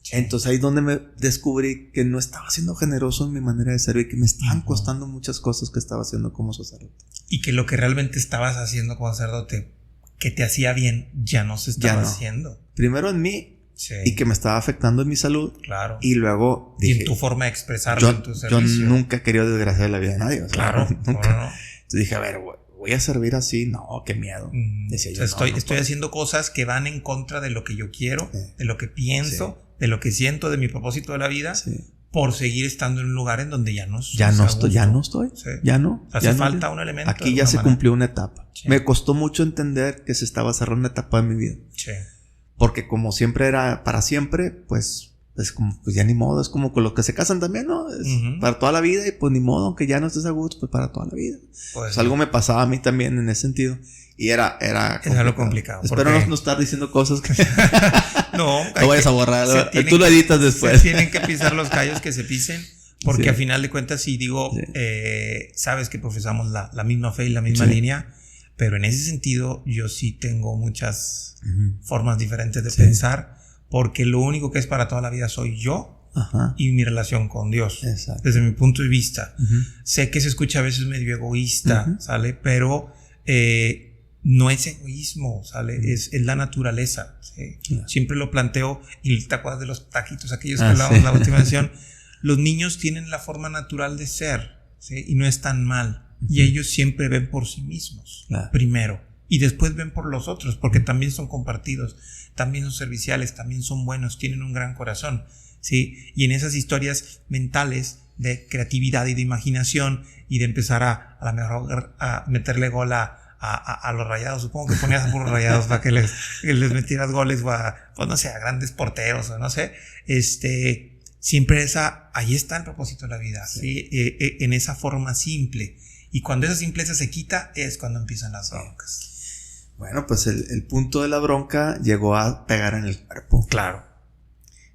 Sí. Entonces ahí es donde me descubrí que no estaba siendo generoso en mi manera de servir, que me estaban costando muchas cosas que estaba haciendo como sacerdote. Y que lo que realmente estabas haciendo como sacerdote, que te hacía bien, ya no se estaba haciendo. Primero en mí, y que me estaba afectando en mi salud. Claro. Y luego dije, y en tu forma de expresarlo en tu servicio. Yo nunca he querido desgraciar la vida de nadie. O sea, claro. Nunca. No. Entonces dije, a ver, voy a servir así. No, qué miedo. Decía yo, estoy haciendo cosas que van en contra de lo que yo quiero, de lo que pienso, de lo que siento, de mi propósito de la vida, por seguir estando en un lugar en donde ya no estoy. Ya no estoy. Sí. Ya no. Hace falta un elemento. Aquí ya se cumplió una etapa. Sí. Me costó mucho entender que se estaba cerrando una etapa de mi vida. Sí. Porque como siempre era para siempre, pues es como, pues ya ni modo. Es como con los que se casan también, ¿no? Es para toda la vida y pues ni modo, aunque ya no estés a gusto, pues para toda la vida. Pues algo me pasaba a mí también en ese sentido. Y era lo complicado. Espero no estar diciendo cosas que no vayas a borrar. Tú lo editas después. Tienen que pisar los callos que se pisen. Porque a final de cuentas, si digo, sabes que profesamos la misma fe y la misma línea, pero en ese sentido yo sí tengo muchas formas diferentes de pensar, porque lo único que es para toda la vida soy yo y mi relación con Dios. Exacto. Desde mi punto de vista. Sé que se escucha a veces medio egoísta, ¿sale? Pero no es egoísmo, ¿sale? Es la naturaleza, ¿sí? Siempre lo planteo, y te acuerdas de los taquitos aquellos que hablábamos en la última sesión. Los niños tienen la forma natural de ser, ¿sí? Y no están mal. Y ellos siempre ven por sí mismos, primero. Y después ven por los otros, porque también son compartidos, también son serviciales, también son buenos, tienen un gran corazón, ¿sí? Y en esas historias mentales de creatividad y de imaginación, y de empezar a lo mejor a meterle gol a los Rayados, supongo que ponías a puros Rayados para que les metieras goles, o pues no sé, a grandes porteros, o no sé, siempre ahí está el propósito de la vida, ¿sí? En esa forma simple. Y cuando esa simpleza se quita, es cuando empiezan las broncas. Bueno, pues el punto de la bronca llegó a pegar en el cuerpo. Claro.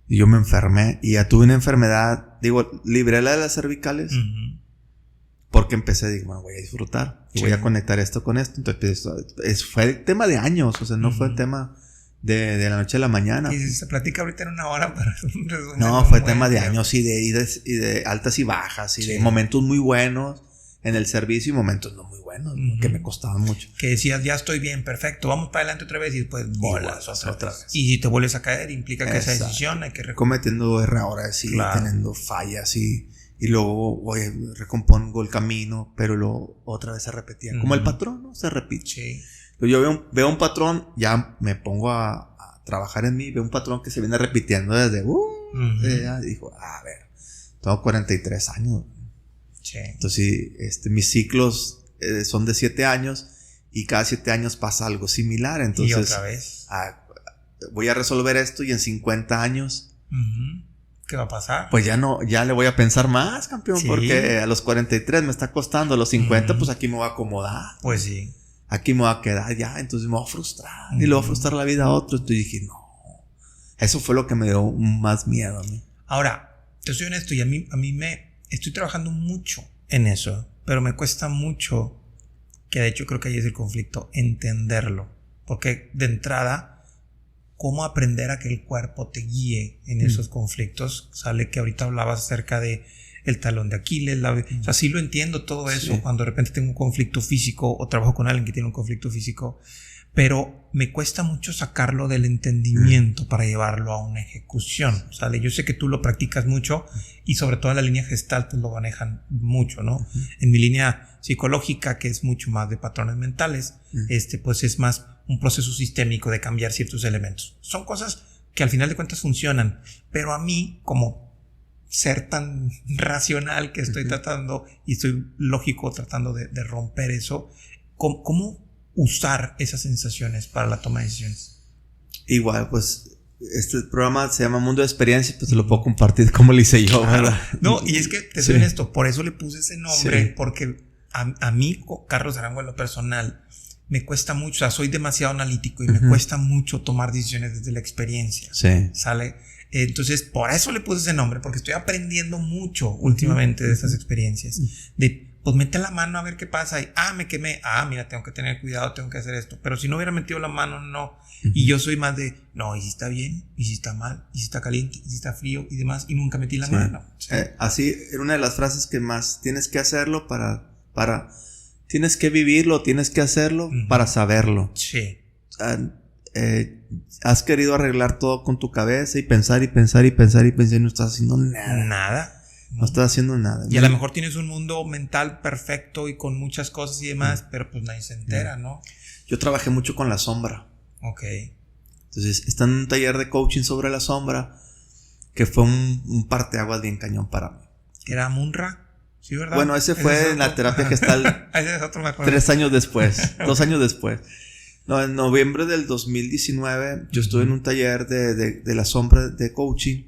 Y yo me enfermé, y ya tuve una enfermedad, libré la de las cervicales, porque empecé, bueno, voy a disfrutar, y voy a conectar esto con esto. Entonces, fue el tema de años, o sea, no fue el tema de la noche a la mañana. Y se platica ahorita en una hora, pero no, fue tema de años y de altas y bajas, y de momentos muy buenos en el servicio y momentos no muy buenos, que me costaban mucho. Que decías, ya estoy bien, perfecto, vamos para adelante otra vez, y después bolas otra vez. Y si te vuelves a caer, implica que esa decisión hay que cometiendo errores y teniendo fallas, y luego recompongo el camino, pero luego otra vez se repetía. Como el patrón, ¿no? Se repite. Sí. Yo veo un patrón, ya me pongo a trabajar en mí, veo un patrón que se viene repitiendo desde dijo, a ver, tengo 43 años. Sí. Entonces, mis ciclos son de 7 años, y cada 7 años pasa algo similar. Entonces, y otra vez. Voy a resolver esto, y en 50 años, ¿qué va a pasar? Pues ya le voy a pensar más, campeón, porque a los 43 me está costando, a los 50 pues aquí me voy a acomodar. Pues sí. Aquí me voy a quedar ya, entonces me voy a frustrar, y le voy a frustrar la vida a otro. Entonces dije, no, eso fue lo que me dio más miedo a mí. Ahora, te soy honesto, y a mí estoy trabajando mucho en eso, pero me cuesta mucho, que de hecho creo que ahí es el conflicto, entenderlo. Porque de entrada, ¿cómo aprender a que el cuerpo te guíe en esos conflictos? Sale que ahorita hablabas acerca de el talón de Aquiles, o sea, sí lo entiendo todo eso, cuando de repente tengo un conflicto físico o trabajo con alguien que tiene un conflicto físico, pero me cuesta mucho sacarlo del entendimiento para llevarlo a una ejecución, ¿sale? Yo sé que tú lo practicas mucho, y sobre todo en la línea Gestalt pues lo manejan mucho, ¿no? En mi línea psicológica, que es mucho más de patrones mentales, pues es más un proceso sistémico de cambiar ciertos elementos. Son cosas que al final de cuentas funcionan. Pero a mí, como ser tan racional que estoy tratando, y estoy lógico tratando de romper eso, ¿cómo usar esas sensaciones para la toma de decisiones? Igual, pues, este programa se llama Mundo de Experiencias, pues te lo puedo compartir como lo hice yo, ¿verdad? No, y es que te soy honesto, por eso le puse ese nombre, Sí. porque a mí, Carlos Arango, en lo personal, me cuesta mucho, o sea, soy demasiado analítico y me cuesta mucho tomar decisiones desde la experiencia. Sí. ¿Sale? Entonces, por eso le puse ese nombre, porque estoy aprendiendo mucho últimamente de esas experiencias. De, pues mete la mano a ver qué pasa. Y, me quemé. Mira, tengo que tener cuidado, tengo que hacer esto. Pero si no hubiera metido la mano, no. Y yo soy más de, no, y si está bien, y si está mal, y si está caliente, y si está frío y demás. Y nunca metí la mano. Sí. Así, era una de las frases que más tienes que hacerlo tienes que vivirlo, tienes que hacerlo para saberlo. Sí. Has querido arreglar todo con tu cabeza y pensar y pensar y pensar y pensar y no estás haciendo nada. Nada. No estás haciendo nada. Y a lo mejor tienes un mundo mental perfecto y con muchas cosas y demás, pero pues nadie se entera, ¿no? Yo trabajé mucho con la sombra. Ok. Entonces, está en un taller de coaching sobre la sombra que fue un parteaguas bien cañón para mí. ¿Era Munra? Sí, ¿verdad? Bueno, ese fue en la terapia gestal Ese es otro, me acuerdo. 3 años después, 2 años después. No, en noviembre del 2019 yo estuve en un taller de la sombra de coaching.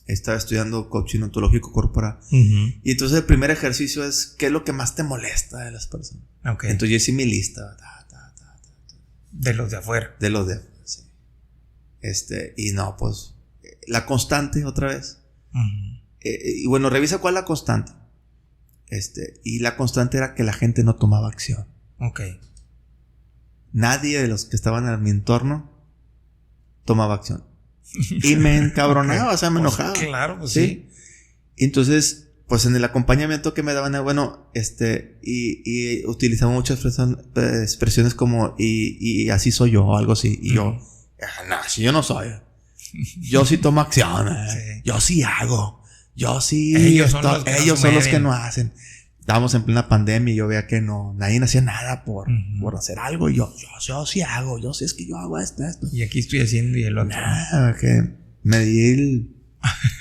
Estaba estudiando coaching ontológico corporal. Y entonces el primer ejercicio es ¿qué es lo que más te molesta de las personas? Okay. Entonces yo hice mi lista. De los de afuera. De los de sí. Y no, pues la constante otra vez. Y bueno, revisa cuál es la constante. Y la constante era que la gente no tomaba acción. Ok. Nadie de los que estaban en mi entorno tomaba acción. Y me encabronaba, okay. O sea, me enojaba. Claro, pues sí. Y entonces, pues en el acompañamiento que me daban, bueno, y utilizaba muchas expresiones como, y así soy yo, o algo así. Y yo, no, si yo no soy. Yo sí tomo acción. Sí. Yo sí hago. Yo sí. Ellos son los que no hacen. Estábamos en plena pandemia y yo veía que nadie hacía nada por hacer algo. Y yo sí hago. Yo sí, es que yo hago esto. Y aquí estoy haciendo y el otro. Que me di el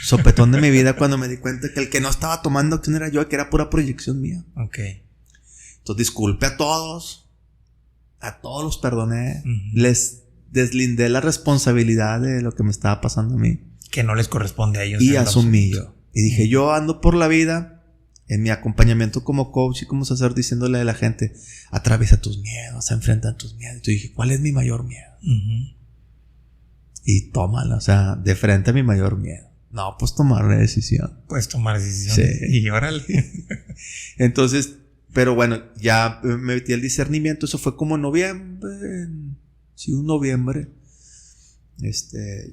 sopetón de mi vida cuando me di cuenta que el que no estaba tomando acción era yo, que era pura proyección mía. Ok. Entonces disculpe a todos los perdoné, les deslindé la responsabilidad de lo que me estaba pasando a mí. Que no les corresponde a ellos. Y asumí yo. Y dije, yo ando por la vida en mi acompañamiento como coach y como sacerdote diciéndole a la gente, atraviesa tus miedos, enfrenta tus miedos. Y yo dije, ¿cuál es mi mayor miedo? Y tómala, o sea, de frente a mi mayor miedo. No, pues tomar una decisión. Pues tomar decisión. Sí. Y órale. Entonces, pero bueno, ya me metí al discernimiento. Eso fue como en noviembre. Sí, un noviembre.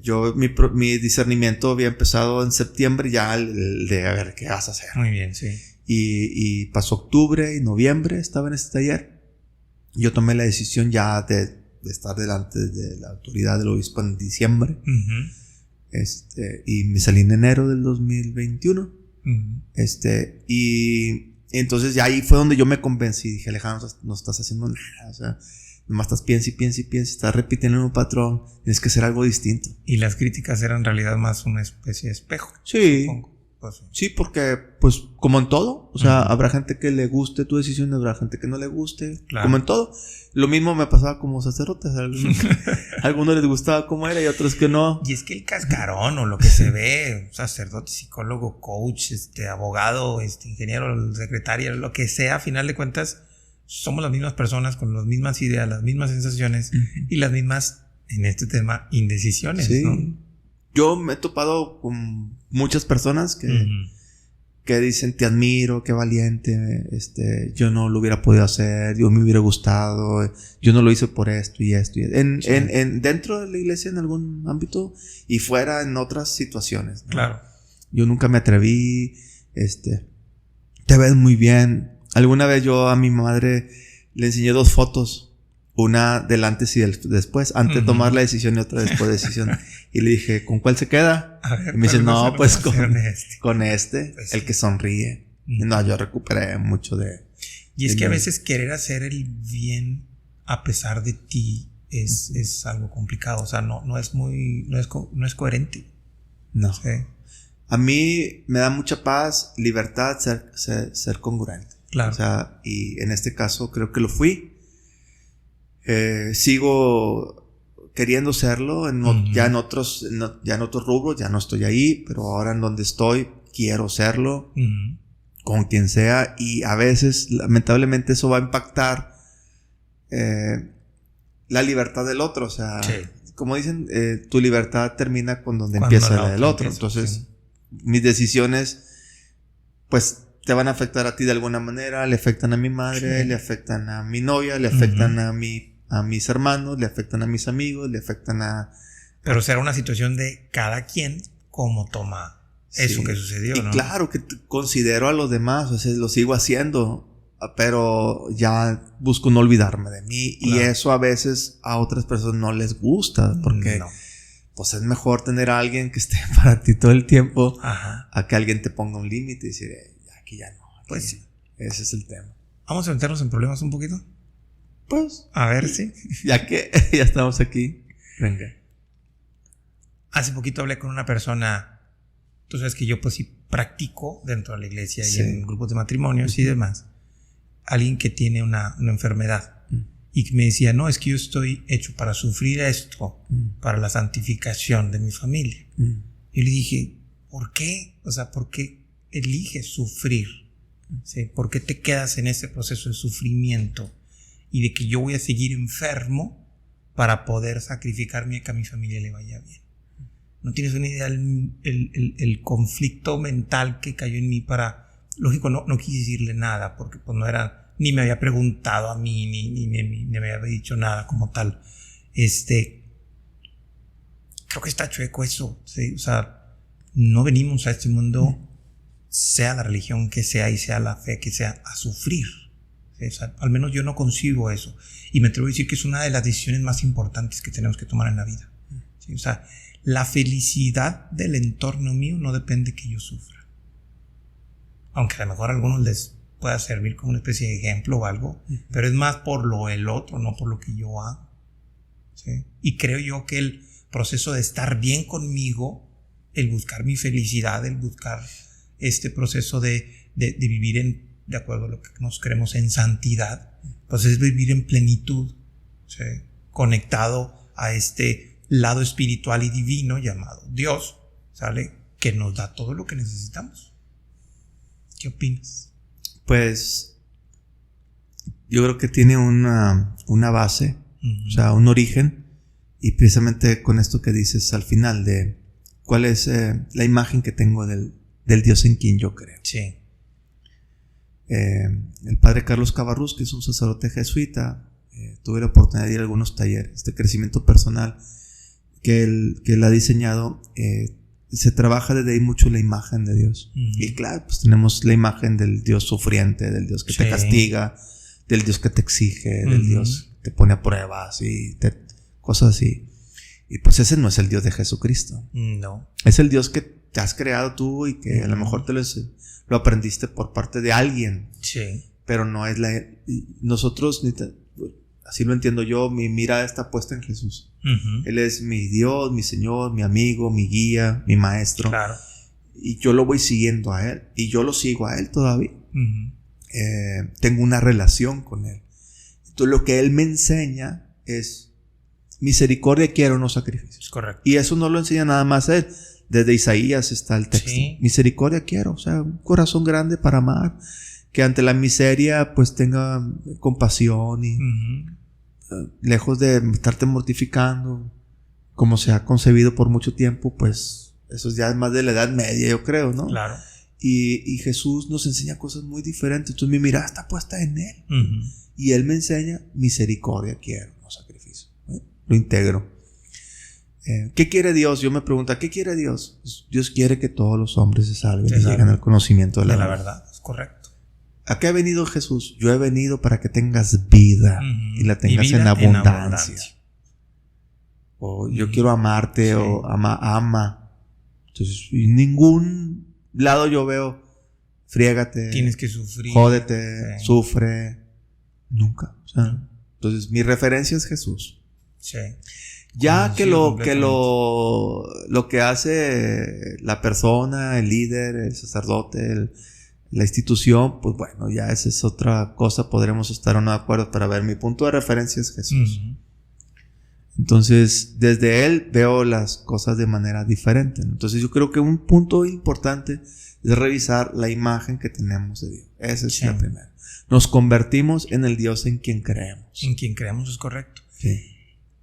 Yo, mi discernimiento había empezado en septiembre, ya el de a ver qué vas a hacer. Muy bien, sí. Y pasó octubre y noviembre, estaba en este taller. Yo tomé la decisión ya de estar delante de la autoridad del obispo en diciembre. Y me salí en enero del 2021. Y entonces ya ahí fue donde yo me convencí. Dije, Alejandro, no estás haciendo nada, o sea, nomás estás piensa y piensa y piensa, estás repitiendo un patrón, tienes que hacer algo distinto. Y las críticas eran en realidad más una especie de espejo. Sí. Supongo. Pues, sí, porque pues como en todo, o sea, habrá gente que le guste tu decisión, habrá gente que no le guste, claro. Como en todo. Lo mismo me pasaba como sacerdote, a algunos les gustaba como era y a otros que no. Y es que el cascarón o lo que se ve, sacerdote, psicólogo, coach, abogado, ingeniero, secretaria, lo que sea, a final de cuentas somos las mismas personas con las mismas ideas, las mismas sensaciones y las mismas, en este tema, indecisiones, sí. ¿no? Yo me he topado con muchas personas que dicen, te admiro, qué valiente, yo no lo hubiera podido hacer, yo me hubiera gustado, yo no lo hice por esto y esto. Dentro de la iglesia en algún ámbito y fuera en otras situaciones, ¿no? Claro. Yo nunca me atreví, te ves muy bien. Alguna vez yo a mi madre le enseñé 2 fotos. Una del antes y del después. Antes de tomar la decisión y otra después de decisión. Y le dije, ¿con cuál se queda? Ver, y me dice, no, pues con este. Pues el que sonríe. No, yo recuperé mucho de... Y es que a veces querer hacer el bien a pesar de ti es algo complicado. O sea, no es coherente. No. Sí. A mí me da mucha paz, libertad, ser congruente. Claro. O sea, y en este caso creo que lo fui. Sigo queriendo serlo ya en otros rubros, ya no estoy ahí, pero ahora en donde estoy quiero serlo, con quien sea, y a veces lamentablemente eso va a impactar la libertad del otro. O sea, como dicen, tu libertad termina cuando empieza la del otro. Entonces, mis decisiones pues te van a afectar a ti de alguna manera, le afectan a mi madre, le afectan a mi novia, le afectan a mis hermanos, le afectan a mis amigos, le afectan a... Pero será una situación de cada quien cómo toma eso que sucedió, ¿no? Y claro que considero a los demás, o sea, lo sigo haciendo, pero ya busco no olvidarme de mí. Claro. Y eso a veces a otras personas no les gusta, porque pues es mejor tener a alguien que esté para ti todo el tiempo a que alguien te ponga un límite y decir, aquí ya no. Pues sí. Ese es el tema. ¿Vamos a meternos en problemas un poquito? Pues, a ver si. Ya que ya estamos aquí. Venga. Hace poquito hablé con una persona. Tú sabes que yo pues sí practico dentro de la iglesia y en grupos de matrimonios y demás. Alguien que tiene una enfermedad. Y que me decía, no, es que yo estoy hecho para sufrir esto, para la santificación de mi familia. Y le dije, ¿por qué? O sea, ¿por qué eliges sufrir? ¿Sí? ¿Por qué te quedas en ese proceso de sufrimiento? Y de que yo voy a seguir enfermo para poder sacrificarme y que a mi familia le vaya bien. No tienes una idea el conflicto mental que cayó en mí para... Lógico, no quise decirle nada porque pues no era... Ni me había preguntado a mí, ni me había dicho nada como tal. Creo que está chueco eso, ¿sí? O sea, no venimos a este mundo, sea la religión que sea y sea la fe que sea, a sufrir. ¿Sí? O sea, al menos yo no concibo eso. Y me atrevo a decir que es una de las decisiones más importantes que tenemos que tomar en la vida. ¿Sí? O sea, la felicidad del entorno mío no depende que yo sufra. Aunque a lo mejor a algunos les pueda servir como una especie de ejemplo o algo, pero es más por el otro, no por lo que yo hago. ¿Sí? Y creo yo que el proceso de estar bien conmigo, el buscar mi felicidad, el buscar este proceso de vivir de acuerdo a lo que nos creemos en santidad, pues es vivir en plenitud, ¿sí? Conectado a este lado espiritual y divino llamado Dios, ¿sale? Que nos da todo lo que necesitamos. ¿Qué opinas? Pues yo creo que tiene una base, o sea, un origen, y precisamente con esto que dices al final de cuál es la imagen que tengo del Dios en quien yo creo. Sí. El padre Carlos Cabarrús, que es un sacerdote jesuita, tuve la oportunidad de ir a algunos talleres de crecimiento personal que él ha diseñado. Se trabaja desde ahí mucho la imagen de Dios. Y claro, pues tenemos la imagen del Dios sufriente, del Dios que te castiga, del Dios que te exige, del Dios que te pone a pruebas y cosas así. Y pues ese no es el Dios de Jesucristo. No. Es el Dios que te has creado tú y que a lo mejor lo aprendiste por parte de alguien. Sí. Pero no es nosotros, así lo entiendo yo, mi mirada está puesta en Jesús. Él es mi Dios, mi Señor, mi amigo, mi guía, mi maestro. Claro. Y yo lo voy siguiendo a Él. Y yo lo sigo a Él todavía. Tengo una relación con Él. Entonces lo que Él me enseña es misericordia quiero, no sacrificios. Correcto. Y eso no lo enseña nada más Él. Desde Isaías está el texto. Sí. Misericordia quiero, o sea, un corazón grande para amar. Que ante la miseria pues tenga compasión y lejos de estarte mortificando como se ha concebido por mucho tiempo, pues eso ya es más de la Edad Media, yo creo, ¿no? Claro. Y Jesús nos enseña cosas muy diferentes. Entonces mi mirada está puesta en Él. Y Él me enseña misericordia quiero, no sacrificio. Lo integro. ¿Qué quiere Dios? Yo me pregunto, ¿qué quiere Dios? Dios quiere que todos los hombres se salven y lleguen al conocimiento de la verdad. Es correcto. ¿A qué ha venido Jesús? Yo he venido para que tengas vida y la tengas en abundancia. O yo quiero amarte, o ama. Entonces, en ningún lado yo veo friégate, tienes que sufrir, jódete, sufre. Nunca. O sea, entonces mi referencia es Jesús. Sí. Ya que Completamente. lo que hace la persona, el líder, el sacerdote, la institución, pues bueno, ya esa es otra cosa, podremos estar o no de acuerdo, pero a ver, mi punto de referencia es Jesús. Ujú. Entonces, desde Él veo las cosas de manera diferente, ¿no? Entonces, yo creo que un punto importante es revisar la imagen que tenemos de Dios. Esa es Sí. la primera. Nos convertimos en el Dios en quien creemos. En quien creamos es correcto. Sí.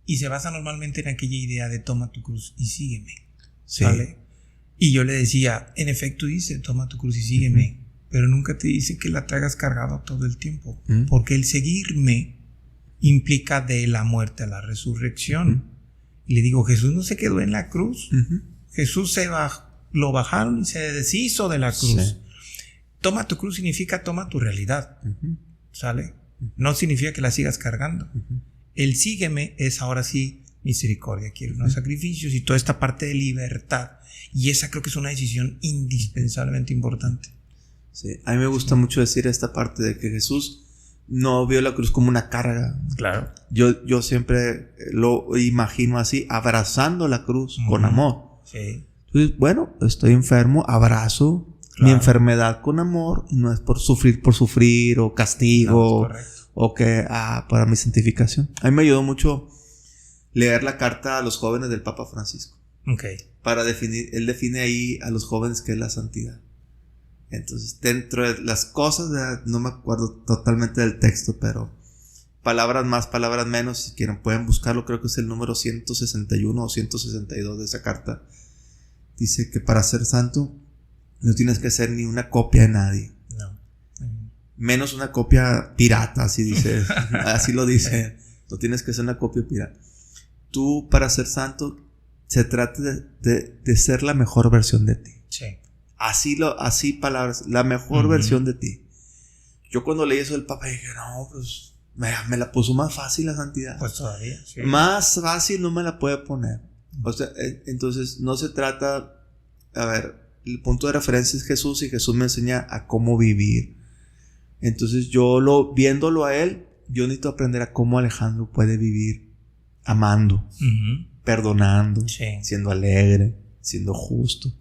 Y se basa normalmente en aquella idea de toma tu cruz y sígueme. Sí. ¿Sale? Y yo le decía, en efecto dice, toma tu cruz y sígueme. Pero nunca te dice que la traigas cargada todo el tiempo. Porque el seguirme implica de la muerte a la resurrección. Y le digo, Jesús no se quedó en la cruz. Jesús lo bajaron y se deshizo de la cruz. Sí. Toma tu cruz significa toma tu realidad. ¿Sale? No significa que la sigas cargando. El sígueme es ahora sí misericordia. Quiero unos sacrificios y toda esta parte de libertad. Y esa creo que es una decisión indispensablemente importante. Sí. A mí me gusta mucho decir esta parte de que Jesús no vio la cruz como una carga. Claro. Yo siempre lo imagino así, abrazando la cruz con amor. Sí. Entonces, bueno, estoy enfermo, abrazo mi enfermedad con amor, no es por sufrir o castigo, No, es o que para mi santificación. A mí me ayudó mucho leer la carta a los jóvenes del Papa Francisco. Ok. Para definir, él define ahí a los jóvenes qué es la santidad. Entonces, dentro de las cosas, no me acuerdo totalmente del texto, pero palabras más, palabras menos, si quieren pueden buscarlo, creo que es el número 161 o 162 de esa carta. Dice que para ser santo no tienes que ser ni una copia de nadie. No. Menos una copia pirata, así dice. Así lo dice. No tienes que ser una copia pirata. Tú, para ser santo, se trata de ser la mejor versión de ti. Sí. Así palabras, la mejor versión de ti. Yo cuando leí eso del Papa dije, no, pues me la puso más fácil la santidad. Pues todavía. Sí. Más fácil no me la puede poner. O sea, entonces no se trata, a ver, el punto de referencia es Jesús y Jesús me enseña a cómo vivir. Entonces viéndolo a él, yo necesito aprender a cómo Alejandro puede vivir amando, perdonando, Sí. siendo alegre, siendo justo.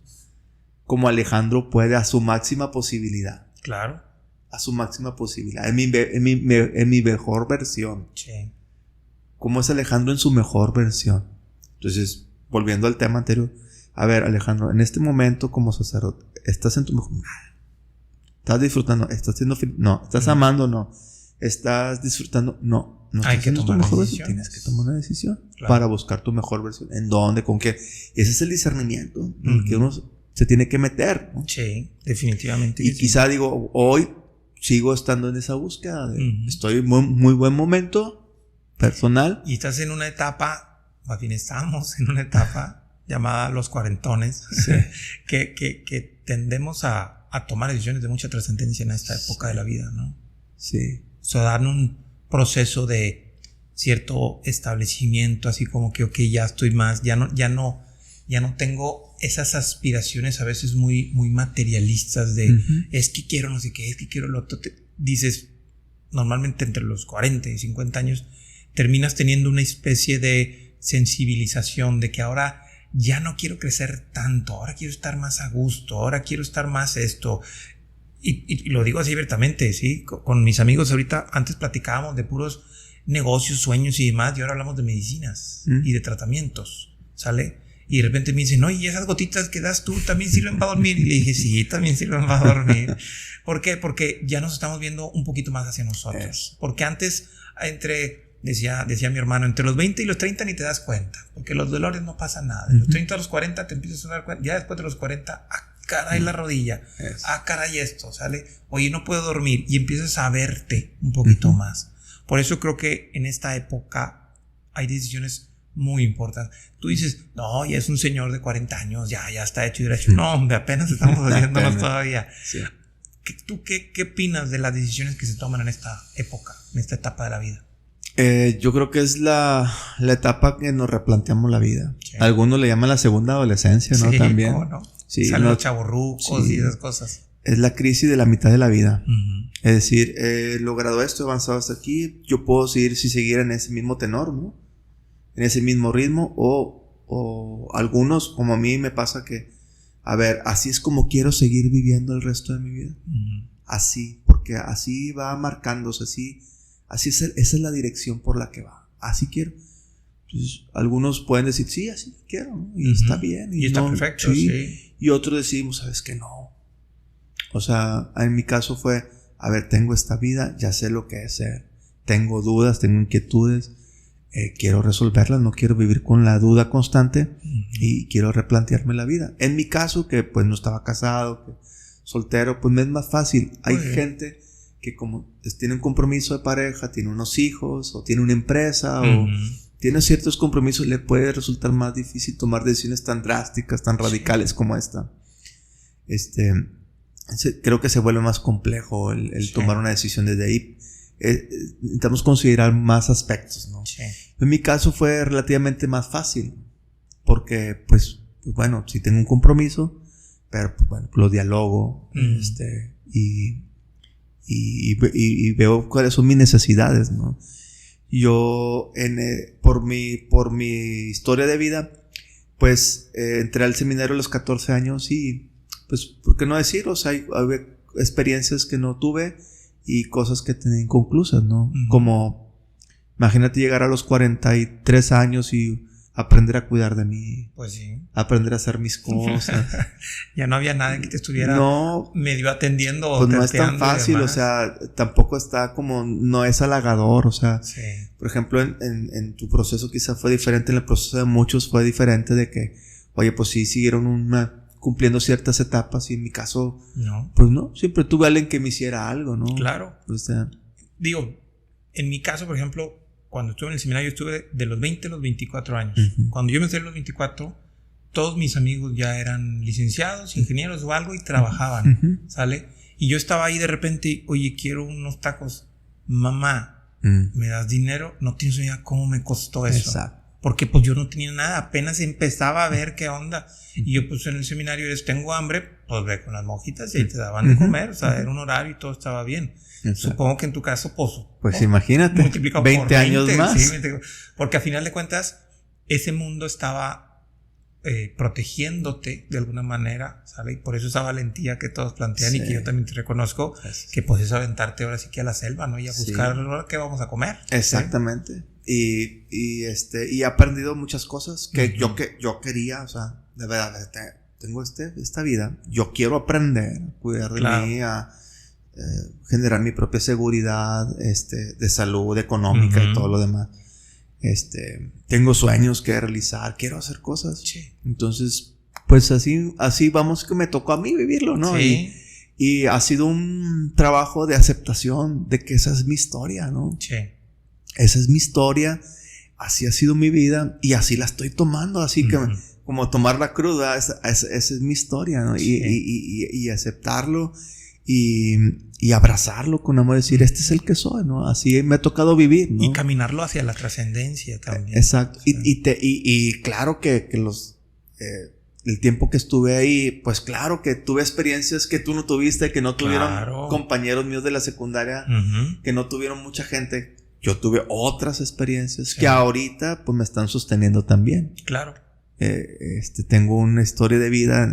Como Alejandro puede a su máxima posibilidad. Claro. A su máxima posibilidad. En mi mejor versión. Sí. ¿Cómo es Alejandro en su mejor versión? Entonces, volviendo al tema anterior. A ver, Alejandro, en este momento como sacerdote, ¿estás en tu mejor? ¿Estás disfrutando? ¿Estás siendo feliz? No. ¿Estás amando? No. ¿Estás disfrutando? No. No Hay estás que haciendo tu tomar mejor versión. decisiones. Tienes que tomar una decisión Claro. para buscar tu mejor versión. ¿En dónde? ¿Con qué? Ese es el discernimiento en el que uno se tiene que meter, ¿no? Sí, definitivamente. Y que sí. quizá digo, hoy sigo estando en esa búsqueda. Estoy en muy buen momento personal. Y estás en una etapa, más bien estamos en una etapa llamada los cuarentones, Sí. que tendemos a tomar decisiones de mucha trascendencia en esta época de la vida, ¿no? Sí. O sea, dar un proceso de cierto establecimiento, así como que, ok, ya estoy más, ya no tengo esas aspiraciones a veces muy materialistas de es que quiero no sé qué, es que quiero lo otro. Dices, normalmente entre los 40 y 50 años terminas teniendo una especie de sensibilización de que ahora ya no quiero crecer tanto, ahora quiero estar más a gusto, ahora quiero estar más esto. Y lo digo así abiertamente, ¿sí? Con mis amigos ahorita, antes platicábamos de puros negocios, sueños y demás, y ahora hablamos de medicinas y de tratamientos, ¿sale? Y de repente me dicen, no, y esas gotitas que das tú también sirven para dormir. Y le dije, sí, también sirven para dormir. ¿Por qué? Porque ya nos estamos viendo un poquito más hacia nosotros. Porque antes, decía mi hermano, entre los 20 y los 30 ni te das cuenta, porque los dolores no pasa nada. De los 30 a los 40 te empiezas a dar cuenta, ya después de los 40, caray la rodilla, caray esto, ¿sale? Oye, no puedo dormir, y empiezas a verte un poquito más. Por eso creo que en esta época hay decisiones muy importantes. Tú dices, no, ya es un señor de 40 años, ya está hecho y derecho. No, hombre, apenas estamos haciéndonos todavía. Sí. ¿Tú qué opinas de las decisiones que se toman en esta época, en esta etapa de la vida? Yo creo que es la etapa que nos replanteamos la vida. Sí. Algunos le llaman la segunda adolescencia, ¿no? Sí, También. ¿cómo no? Sí, Salen no, los chavorrucos y esas cosas. es la crisis de la mitad de la vida. Uh-huh. Es decir, he logrado esto, he avanzado hasta aquí, yo puedo seguir en ese mismo tenor, ¿no? en ese mismo ritmo, o algunos, como a mí me pasa que, a ver, así es como quiero seguir viviendo el resto de mi vida. Así, porque así va marcándose, esa es la dirección por la que va. Así quiero. Entonces, algunos pueden decir, sí, así quiero, ¿no? Y está bien. Y está perfecto, sí. Y otros decimos, sabes que no. O sea, en mi caso fue, a ver, tengo esta vida, ya sé lo que es ser. Tengo dudas, tengo inquietudes, quiero resolverlas, no quiero vivir con la duda constante y quiero replantearme la vida. En mi caso, que pues no estaba casado, que soltero, pues me es más fácil. Hay gente que como tiene un compromiso de pareja, tiene unos hijos, o tiene una empresa, o tiene ciertos compromisos, le puede resultar más difícil tomar decisiones tan drásticas, tan radicales como esta. Creo que se vuelve más complejo el tomar una decisión desde ahí. Necesitamos considerar más aspectos, ¿no? Sí. En mi caso fue relativamente más fácil, porque pues bueno, sí tengo un compromiso, pero pues, bueno, lo dialogo, y veo cuáles son mis necesidades, ¿no? Yo por mi historia de vida, pues entré al seminario a los 14 años y pues, ¿por qué no decir? O sea, hay experiencias que no tuve y cosas que tenía inconclusas, ¿no? Como, imagínate llegar a los 43 años y aprender a cuidar de mí. Pues sí. Aprender a hacer mis cosas. Ya no había nadie que te estuviera medio atendiendo. Pues no es tan fácil, o sea, tampoco está como, no es halagador, o sea. Sí. Por ejemplo, en tu proceso quizá fue diferente, en el proceso de muchos fue diferente de que, oye, pues sí siguieron cumpliendo ciertas etapas, y en mi caso, pues no, siempre tuve a alguien que me hiciera algo, ¿no? Claro. O sea, digo, en mi caso, por ejemplo, cuando estuve en el seminario, estuve de los 20 a los 24 años. Cuando yo me entré a los 24, todos mis amigos ya eran licenciados, ingenieros o algo, y trabajaban, ¿sale? Y yo estaba ahí de repente, oye, quiero unos tacos. Mamá, ¿me das dinero? No tienes idea cómo me costó eso. Exacto. Porque pues yo no tenía nada, apenas empezaba a ver qué onda. Y yo pues en el seminario tengo hambre, pues ve con las monjitas y ahí te daban de comer, o sea, era un horario y todo estaba bien. Exacto. Supongo que en tu caso, pues imagínate, 20 años más. Sí, porque a final de cuentas, ese mundo estaba protegiéndote de alguna manera, ¿sabes? Y por eso esa valentía que todos plantean, y que yo también te reconozco, que pues es aventarte ahora sí que a la selva, ¿no? Y a buscar qué vamos a comer. Exactamente. ¿Sí? Y he aprendido muchas cosas que yo quería, o sea, de verdad, tengo esta vida, yo quiero aprender a cuidar de mí, a generar mi propia seguridad, de salud económica y todo lo demás. Tengo sueños que realizar, quiero hacer cosas. Sí. Entonces, pues así vamos, que me tocó a mí vivirlo, ¿no? Sí. Y ha sido un trabajo de aceptación de que esa es mi historia, ¿no? Sí. Esa es mi historia, así ha sido mi vida y así la estoy tomando, así que como tomar la cruda, esa es mi historia, ¿no? Sí. Y aceptarlo y abrazarlo con amor, decir, este es el que soy, ¿no? Así me ha tocado vivir, ¿no? Y caminarlo hacia la trascendencia también. Exacto. Sí. Y claro que el tiempo que estuve ahí, pues claro que tuve experiencias que tú no tuviste, que no tuvieron compañeros míos de la secundaria, que no tuvieron mucha gente. Yo tuve otras experiencias que ahorita pues me están sosteniendo también. Claro. Tengo una historia de vida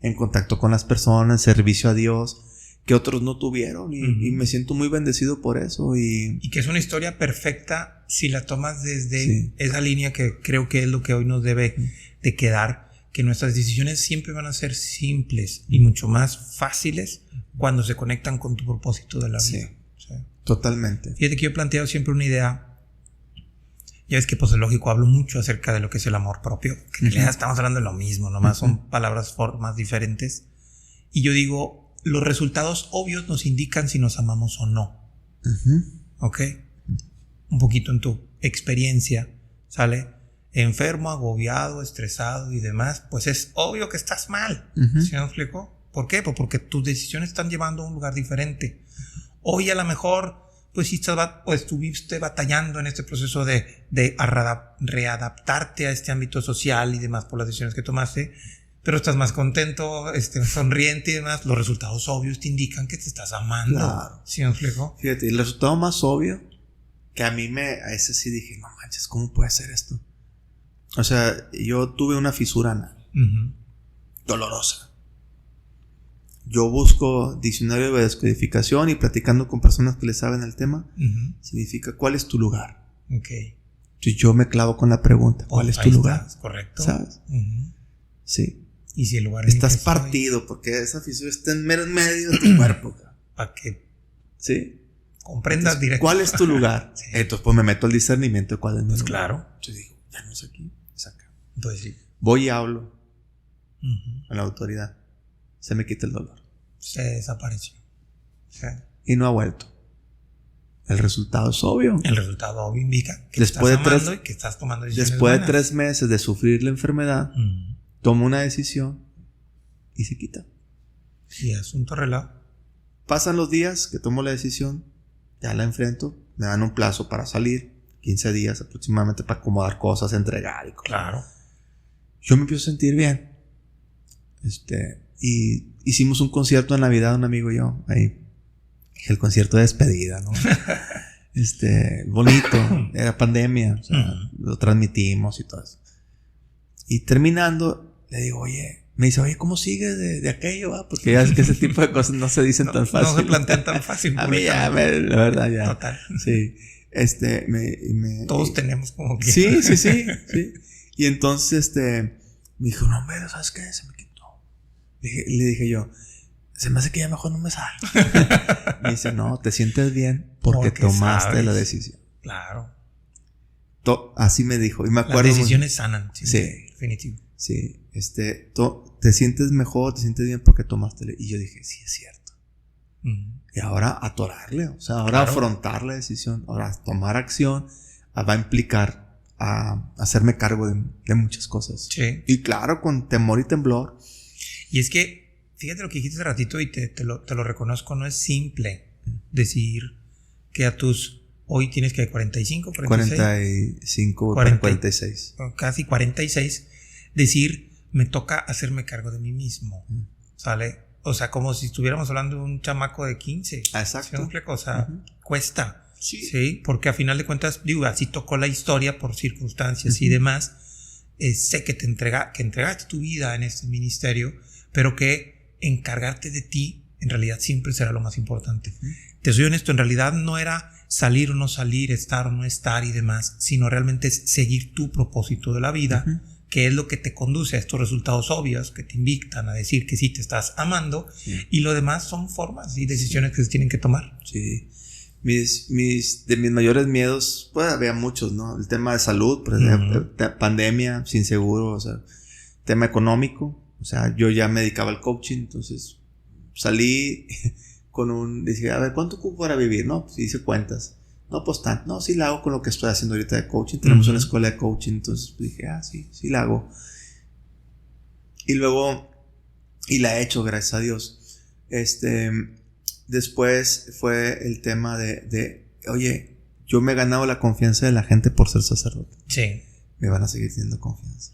en contacto con las personas, en servicio a Dios, que otros no tuvieron, y me siento muy bendecido por eso. Y que es una historia perfecta si la tomas desde esa línea, que creo que es lo que hoy nos debe de quedar, que nuestras decisiones siempre van a ser simples y mucho más fáciles cuando se conectan con tu propósito de la vida. Sí. Totalmente. Fíjate que yo he planteado siempre una idea. Ya ves que pues es lógico, hablo mucho acerca de lo que es el amor propio, que en realidad estamos hablando de lo mismo, nomás son palabras, formas diferentes. Y yo digo, los resultados obvios nos indican si nos amamos o no. ¿Ok? Un poquito en tu experiencia, ¿sale? Enfermo, agobiado, estresado y demás, pues es obvio que estás mal. ¿Sí me explico? ¿Por qué? Pues porque tus decisiones están llevando a un lugar diferente. Hoy a lo mejor, pues sí estuviste batallando en este proceso de readaptarte a este ámbito social y demás por las decisiones que tomaste, pero estás más contento, sonriente y demás. Los resultados obvios te indican que te estás amando. Claro. ¿Sí me explico? Fíjate, el resultado más obvio que a ese sí dije, no manches, ¿cómo puede ser esto? O sea, yo tuve una fisura anal. Dolorosa. Yo busco diccionario de descodificación y platicando con personas que le saben el tema, significa ¿cuál es tu lugar? Okay. Entonces yo me clavo con la pregunta, ¿cuál es tu lugar? Correcto. ¿Sabes? Sí. Y si el lugar estás partido, porque esa fisura está en medio de tu cuerpo. Para que comprendas directamente. ¿Cuál es tu lugar? Sí. Entonces pues me meto al discernimiento de cuál es mi lugar. Claro. Entonces digo, ya no es aquí, es acá. Pues sí. Voy y hablo con la autoridad. Se me quita el dolor. Se desapareció. Y no ha vuelto. El resultado es obvio. El resultado obvio indica que después estás amando y que estás tomando decisiones después buenas. de 3 meses de sufrir la enfermedad, tomo una decisión y se quita. Y asunto arreglado. Pasan los días que tomo la decisión, ya la enfrento, me dan un plazo para salir, 15 días aproximadamente para acomodar cosas, entregar y cosas. Claro. Yo me empiezo a sentir bien. Y hicimos un concierto de Navidad, un amigo y yo, ahí. El concierto de despedida, ¿no? Bonito, era pandemia, o sea, lo transmitimos y todo eso. Y terminando, le digo, me dice, ¿cómo sigue de aquello? ¿Va? Porque ya es que ese tipo de cosas no se dicen tan fácil. No se plantean tan fácil. A mí ya, la verdad, ya. Total. Sí. Todos tenemos como que... Sí. Y entonces, me dijo, no, hombre, ¿sabes qué? Se me quitó. Le dije yo, se me hace que ya mejor no me sale. Me dice, no, te sientes bien porque tomaste la decisión. Claro. Así me dijo. Y me acuerdo. Las decisiones sanan. Sí. Definitivo. Sí. Te sientes mejor, te sientes bien porque tomaste. Y yo dije, sí, es cierto. Y ahora atorarle. O sea, ahora afrontar la decisión. Ahora tomar acción va a implicar a hacerme cargo de muchas cosas. Sí. Y claro, con temor y temblor. Y es que fíjate lo que dijiste hace ratito y te lo reconozco, no es simple decir que hoy tienes que 45, 46. 46. Casi 46. Decir, me toca hacerme cargo de mí mismo. ¿Sale? O sea, como si estuviéramos hablando de un chamaco de 15. Exacto. O sea, cuesta. Sí. Porque a final de cuentas, digo, así tocó la historia por circunstancias y demás. Sé que entregaste tu vida en este ministerio, pero que encargarte de ti en realidad siempre será lo más importante. Te soy honesto, en realidad no era salir o no salir, estar o no estar y demás, sino realmente es seguir tu propósito de la vida, que es lo que te conduce a estos resultados obvios que te invitan a decir que sí te estás amando, y lo demás son formas y decisiones que se tienen que tomar. Sí. De mis mayores miedos, pues había muchos, ¿no? El tema de salud, por ejemplo, pandemia, sin seguro, o sea, tema económico. O sea, yo ya me dedicaba al coaching, entonces salí dije, a ver, ¿cuánto ocupo para vivir? No, pues hice cuentas. No, pues tanto. No, sí la hago con lo que estoy haciendo ahorita de coaching. Tenemos una escuela de coaching, entonces dije, sí la hago. Y luego, la he hecho, gracias a Dios. Después fue el tema de oye, yo me he ganado la confianza de la gente por ser sacerdote. Sí. Me van a seguir teniendo confianza.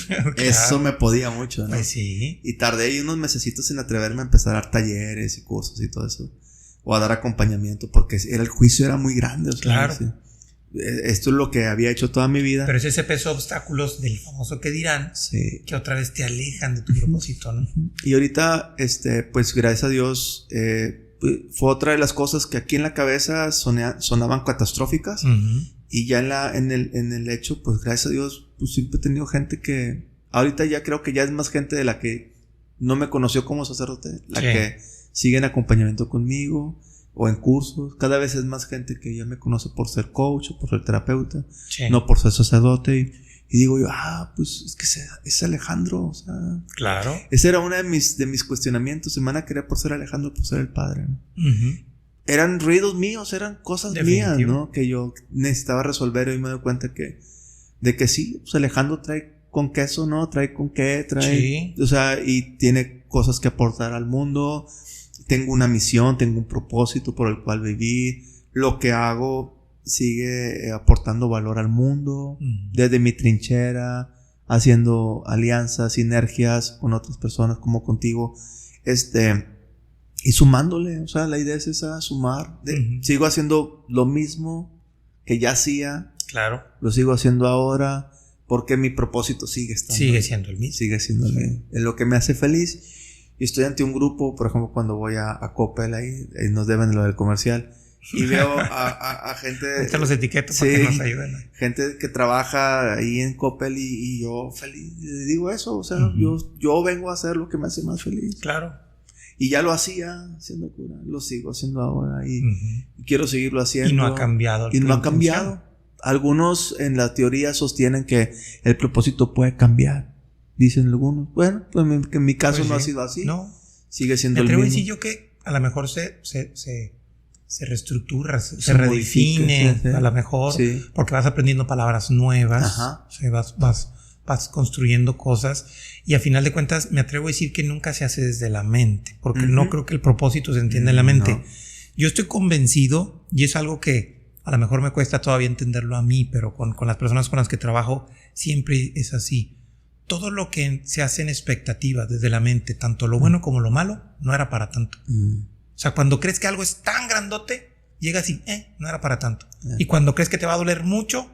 Claro. Eso me podía mucho, ¿no? Pues sí. Y tardé unos mesecitos en atreverme a empezar a dar talleres y cursos y todo eso. O a dar acompañamiento, porque el juicio era muy grande. O sea, claro. Sí. Esto es lo que había hecho toda mi vida. Pero es ese peso de obstáculos del famoso que dirán, que otra vez te alejan de tu propósito, ¿no? Y ahorita, pues gracias a Dios, fue otra de las cosas que aquí en la cabeza sonaban catastróficas. Y ya en el hecho, pues gracias a Dios, pues siempre he tenido gente que ahorita ya creo que ya es más gente de la que no me conoció como sacerdote, que sigue en acompañamiento conmigo o en cursos. Cada vez es más gente que ya me conoce por ser coach o por ser terapeuta, no por ser sacerdote. Y digo yo, pues es que es Alejandro, o sea. Claro. Ese era uno de mis cuestionamientos. Se me van a querer por ser Alejandro, por ser el padre, ¿no? Eran ruidos míos, eran cosas mías, ¿no? Que yo necesitaba resolver, y me doy cuenta de que sí, pues Alejandro trae con queso, ¿no? Trae con qué, o sea, y tiene cosas que aportar al mundo. Tengo una misión, tengo un propósito por el cual vivir. Lo que hago sigue aportando valor al mundo, desde mi trinchera, haciendo alianzas, sinergias con otras personas como contigo, y sumándole. O sea, la idea es esa, sumar. Sigo haciendo lo mismo que ya hacía, Claro. lo sigo haciendo ahora, porque mi propósito sigue siendo el mismo. Es lo que me hace feliz. Y estoy ante un grupo, por ejemplo, cuando voy a Coppel, ahí nos deben lo del comercial, y veo a gente... Ahorita los etiquetos para que nos ayuden. Gente que trabaja ahí en Coppel y yo feliz, le digo eso, o sea, yo vengo a hacer lo que me hace más feliz. Claro. Y ya lo hacía siendo cura, lo sigo haciendo ahora y quiero seguirlo haciendo. Y no ha cambiado. Algunos en la teoría sostienen que el propósito puede cambiar. Dicen algunos. Bueno, pues en mi caso pues no ha sido así. No. Sigue siendo el mismo. Me atrevo a decir yo que a lo mejor se reestructura, se redefine, a lo mejor, porque vas aprendiendo palabras nuevas, o sea, vas construyendo cosas, y a final de cuentas me atrevo a decir que nunca se hace desde la mente, porque no creo que el propósito se entienda en la mente. No. Yo estoy convencido, y es algo que a lo mejor me cuesta todavía entenderlo a mí, pero con las personas con las que trabajo siempre es así. Todo lo que se hace en expectativa desde la mente, tanto lo bueno como lo malo, no era para tanto. O sea, cuando crees que algo es tan grandote, llega así, no era para tanto. Y cuando crees que te va a doler mucho,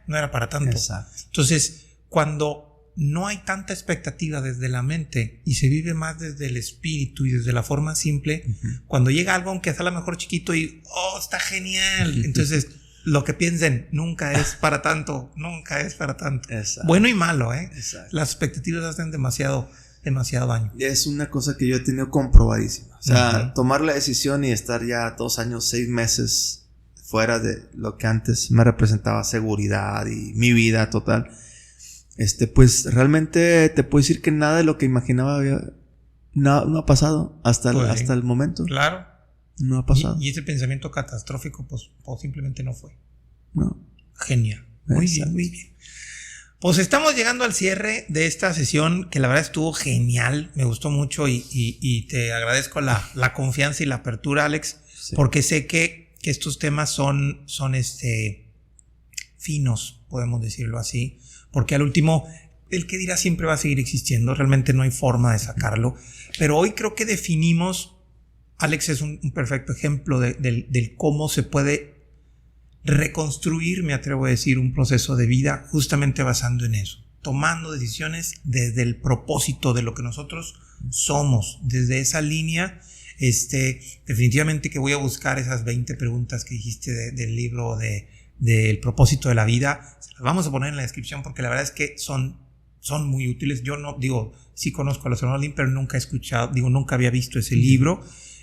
no era para tanto. Exacto. Entonces, cuando no hay tanta expectativa desde la mente y se vive más desde el espíritu y desde la forma simple, cuando llega algo, aunque sea a lo mejor chiquito y, está genial, entonces... Lo que piensen nunca es para tanto, nunca es para tanto. Exacto. Bueno y malo, Exacto. Las expectativas hacen demasiado daño. Es una cosa que yo he tenido comprobadísima. O sea, tomar la decisión y estar ya 2 años, 6 meses fuera de lo que antes me representaba seguridad y mi vida total. Pues realmente te puedo decir que nada de lo que imaginaba no ha pasado hasta el momento. Claro. No ha pasado. Y ese pensamiento catastrófico, pues simplemente no fue. No. Genial. Muy bien. Pues estamos llegando al cierre de esta sesión, que la verdad estuvo genial. Me gustó mucho y te agradezco la confianza y la apertura, Alex, porque sé que estos temas son finos, podemos decirlo así, porque al último, el que dirá siempre va a seguir existiendo. Realmente no hay forma de sacarlo. Pero hoy creo que definimos. Alex es un perfecto ejemplo del cómo se puede reconstruir, me atrevo a decir, un proceso de vida justamente basando en eso, tomando decisiones desde el propósito de lo que nosotros somos, desde esa línea. Definitivamente que voy a buscar esas 20 preguntas que dijiste del libro del propósito de la vida. Se las vamos a poner en la descripción porque la verdad es que son muy útiles. Yo no digo, sí conozco a los hermanos Lim, pero nunca he escuchado, nunca había visto ese libro.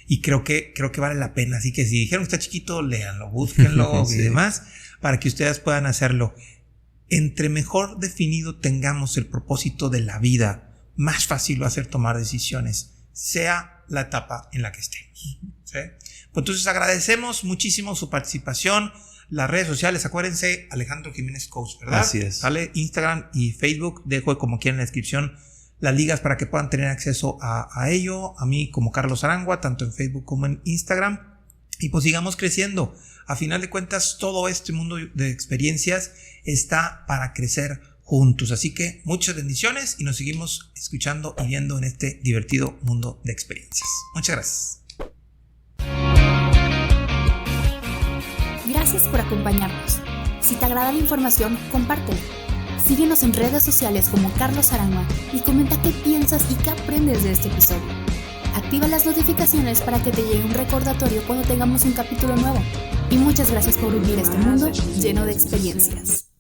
Y creo que vale la pena. Así que si dijeron que está chiquito, léanlo, búsquenlo y demás, para que ustedes puedan hacerlo. Entre mejor definido tengamos el propósito de la vida, más fácil va a ser tomar decisiones, sea la etapa en la que estemos. ¿Sí? Pues entonces agradecemos muchísimo su participación. Las redes sociales, acuérdense, Alejandro Jiménez Coach, ¿verdad? Así es. ¿Vale? Instagram y Facebook, dejo como quieran en la descripción las ligas para que puedan tener acceso a ello, a mí como Carlos Arangua, tanto en Facebook como en Instagram, y pues sigamos creciendo. A final de cuentas, todo este mundo de experiencias está para crecer juntos, así que muchas bendiciones y nos seguimos escuchando y viendo en este divertido mundo de experiencias. Muchas gracias. Gracias por acompañarnos. Si te agrada la información, compártela. Síguenos en redes sociales como Carlos Arangua y comenta qué piensas y qué aprendes de este episodio. Activa las notificaciones para que te llegue un recordatorio cuando tengamos un capítulo nuevo. Y muchas gracias por vivir este mundo lleno de experiencias.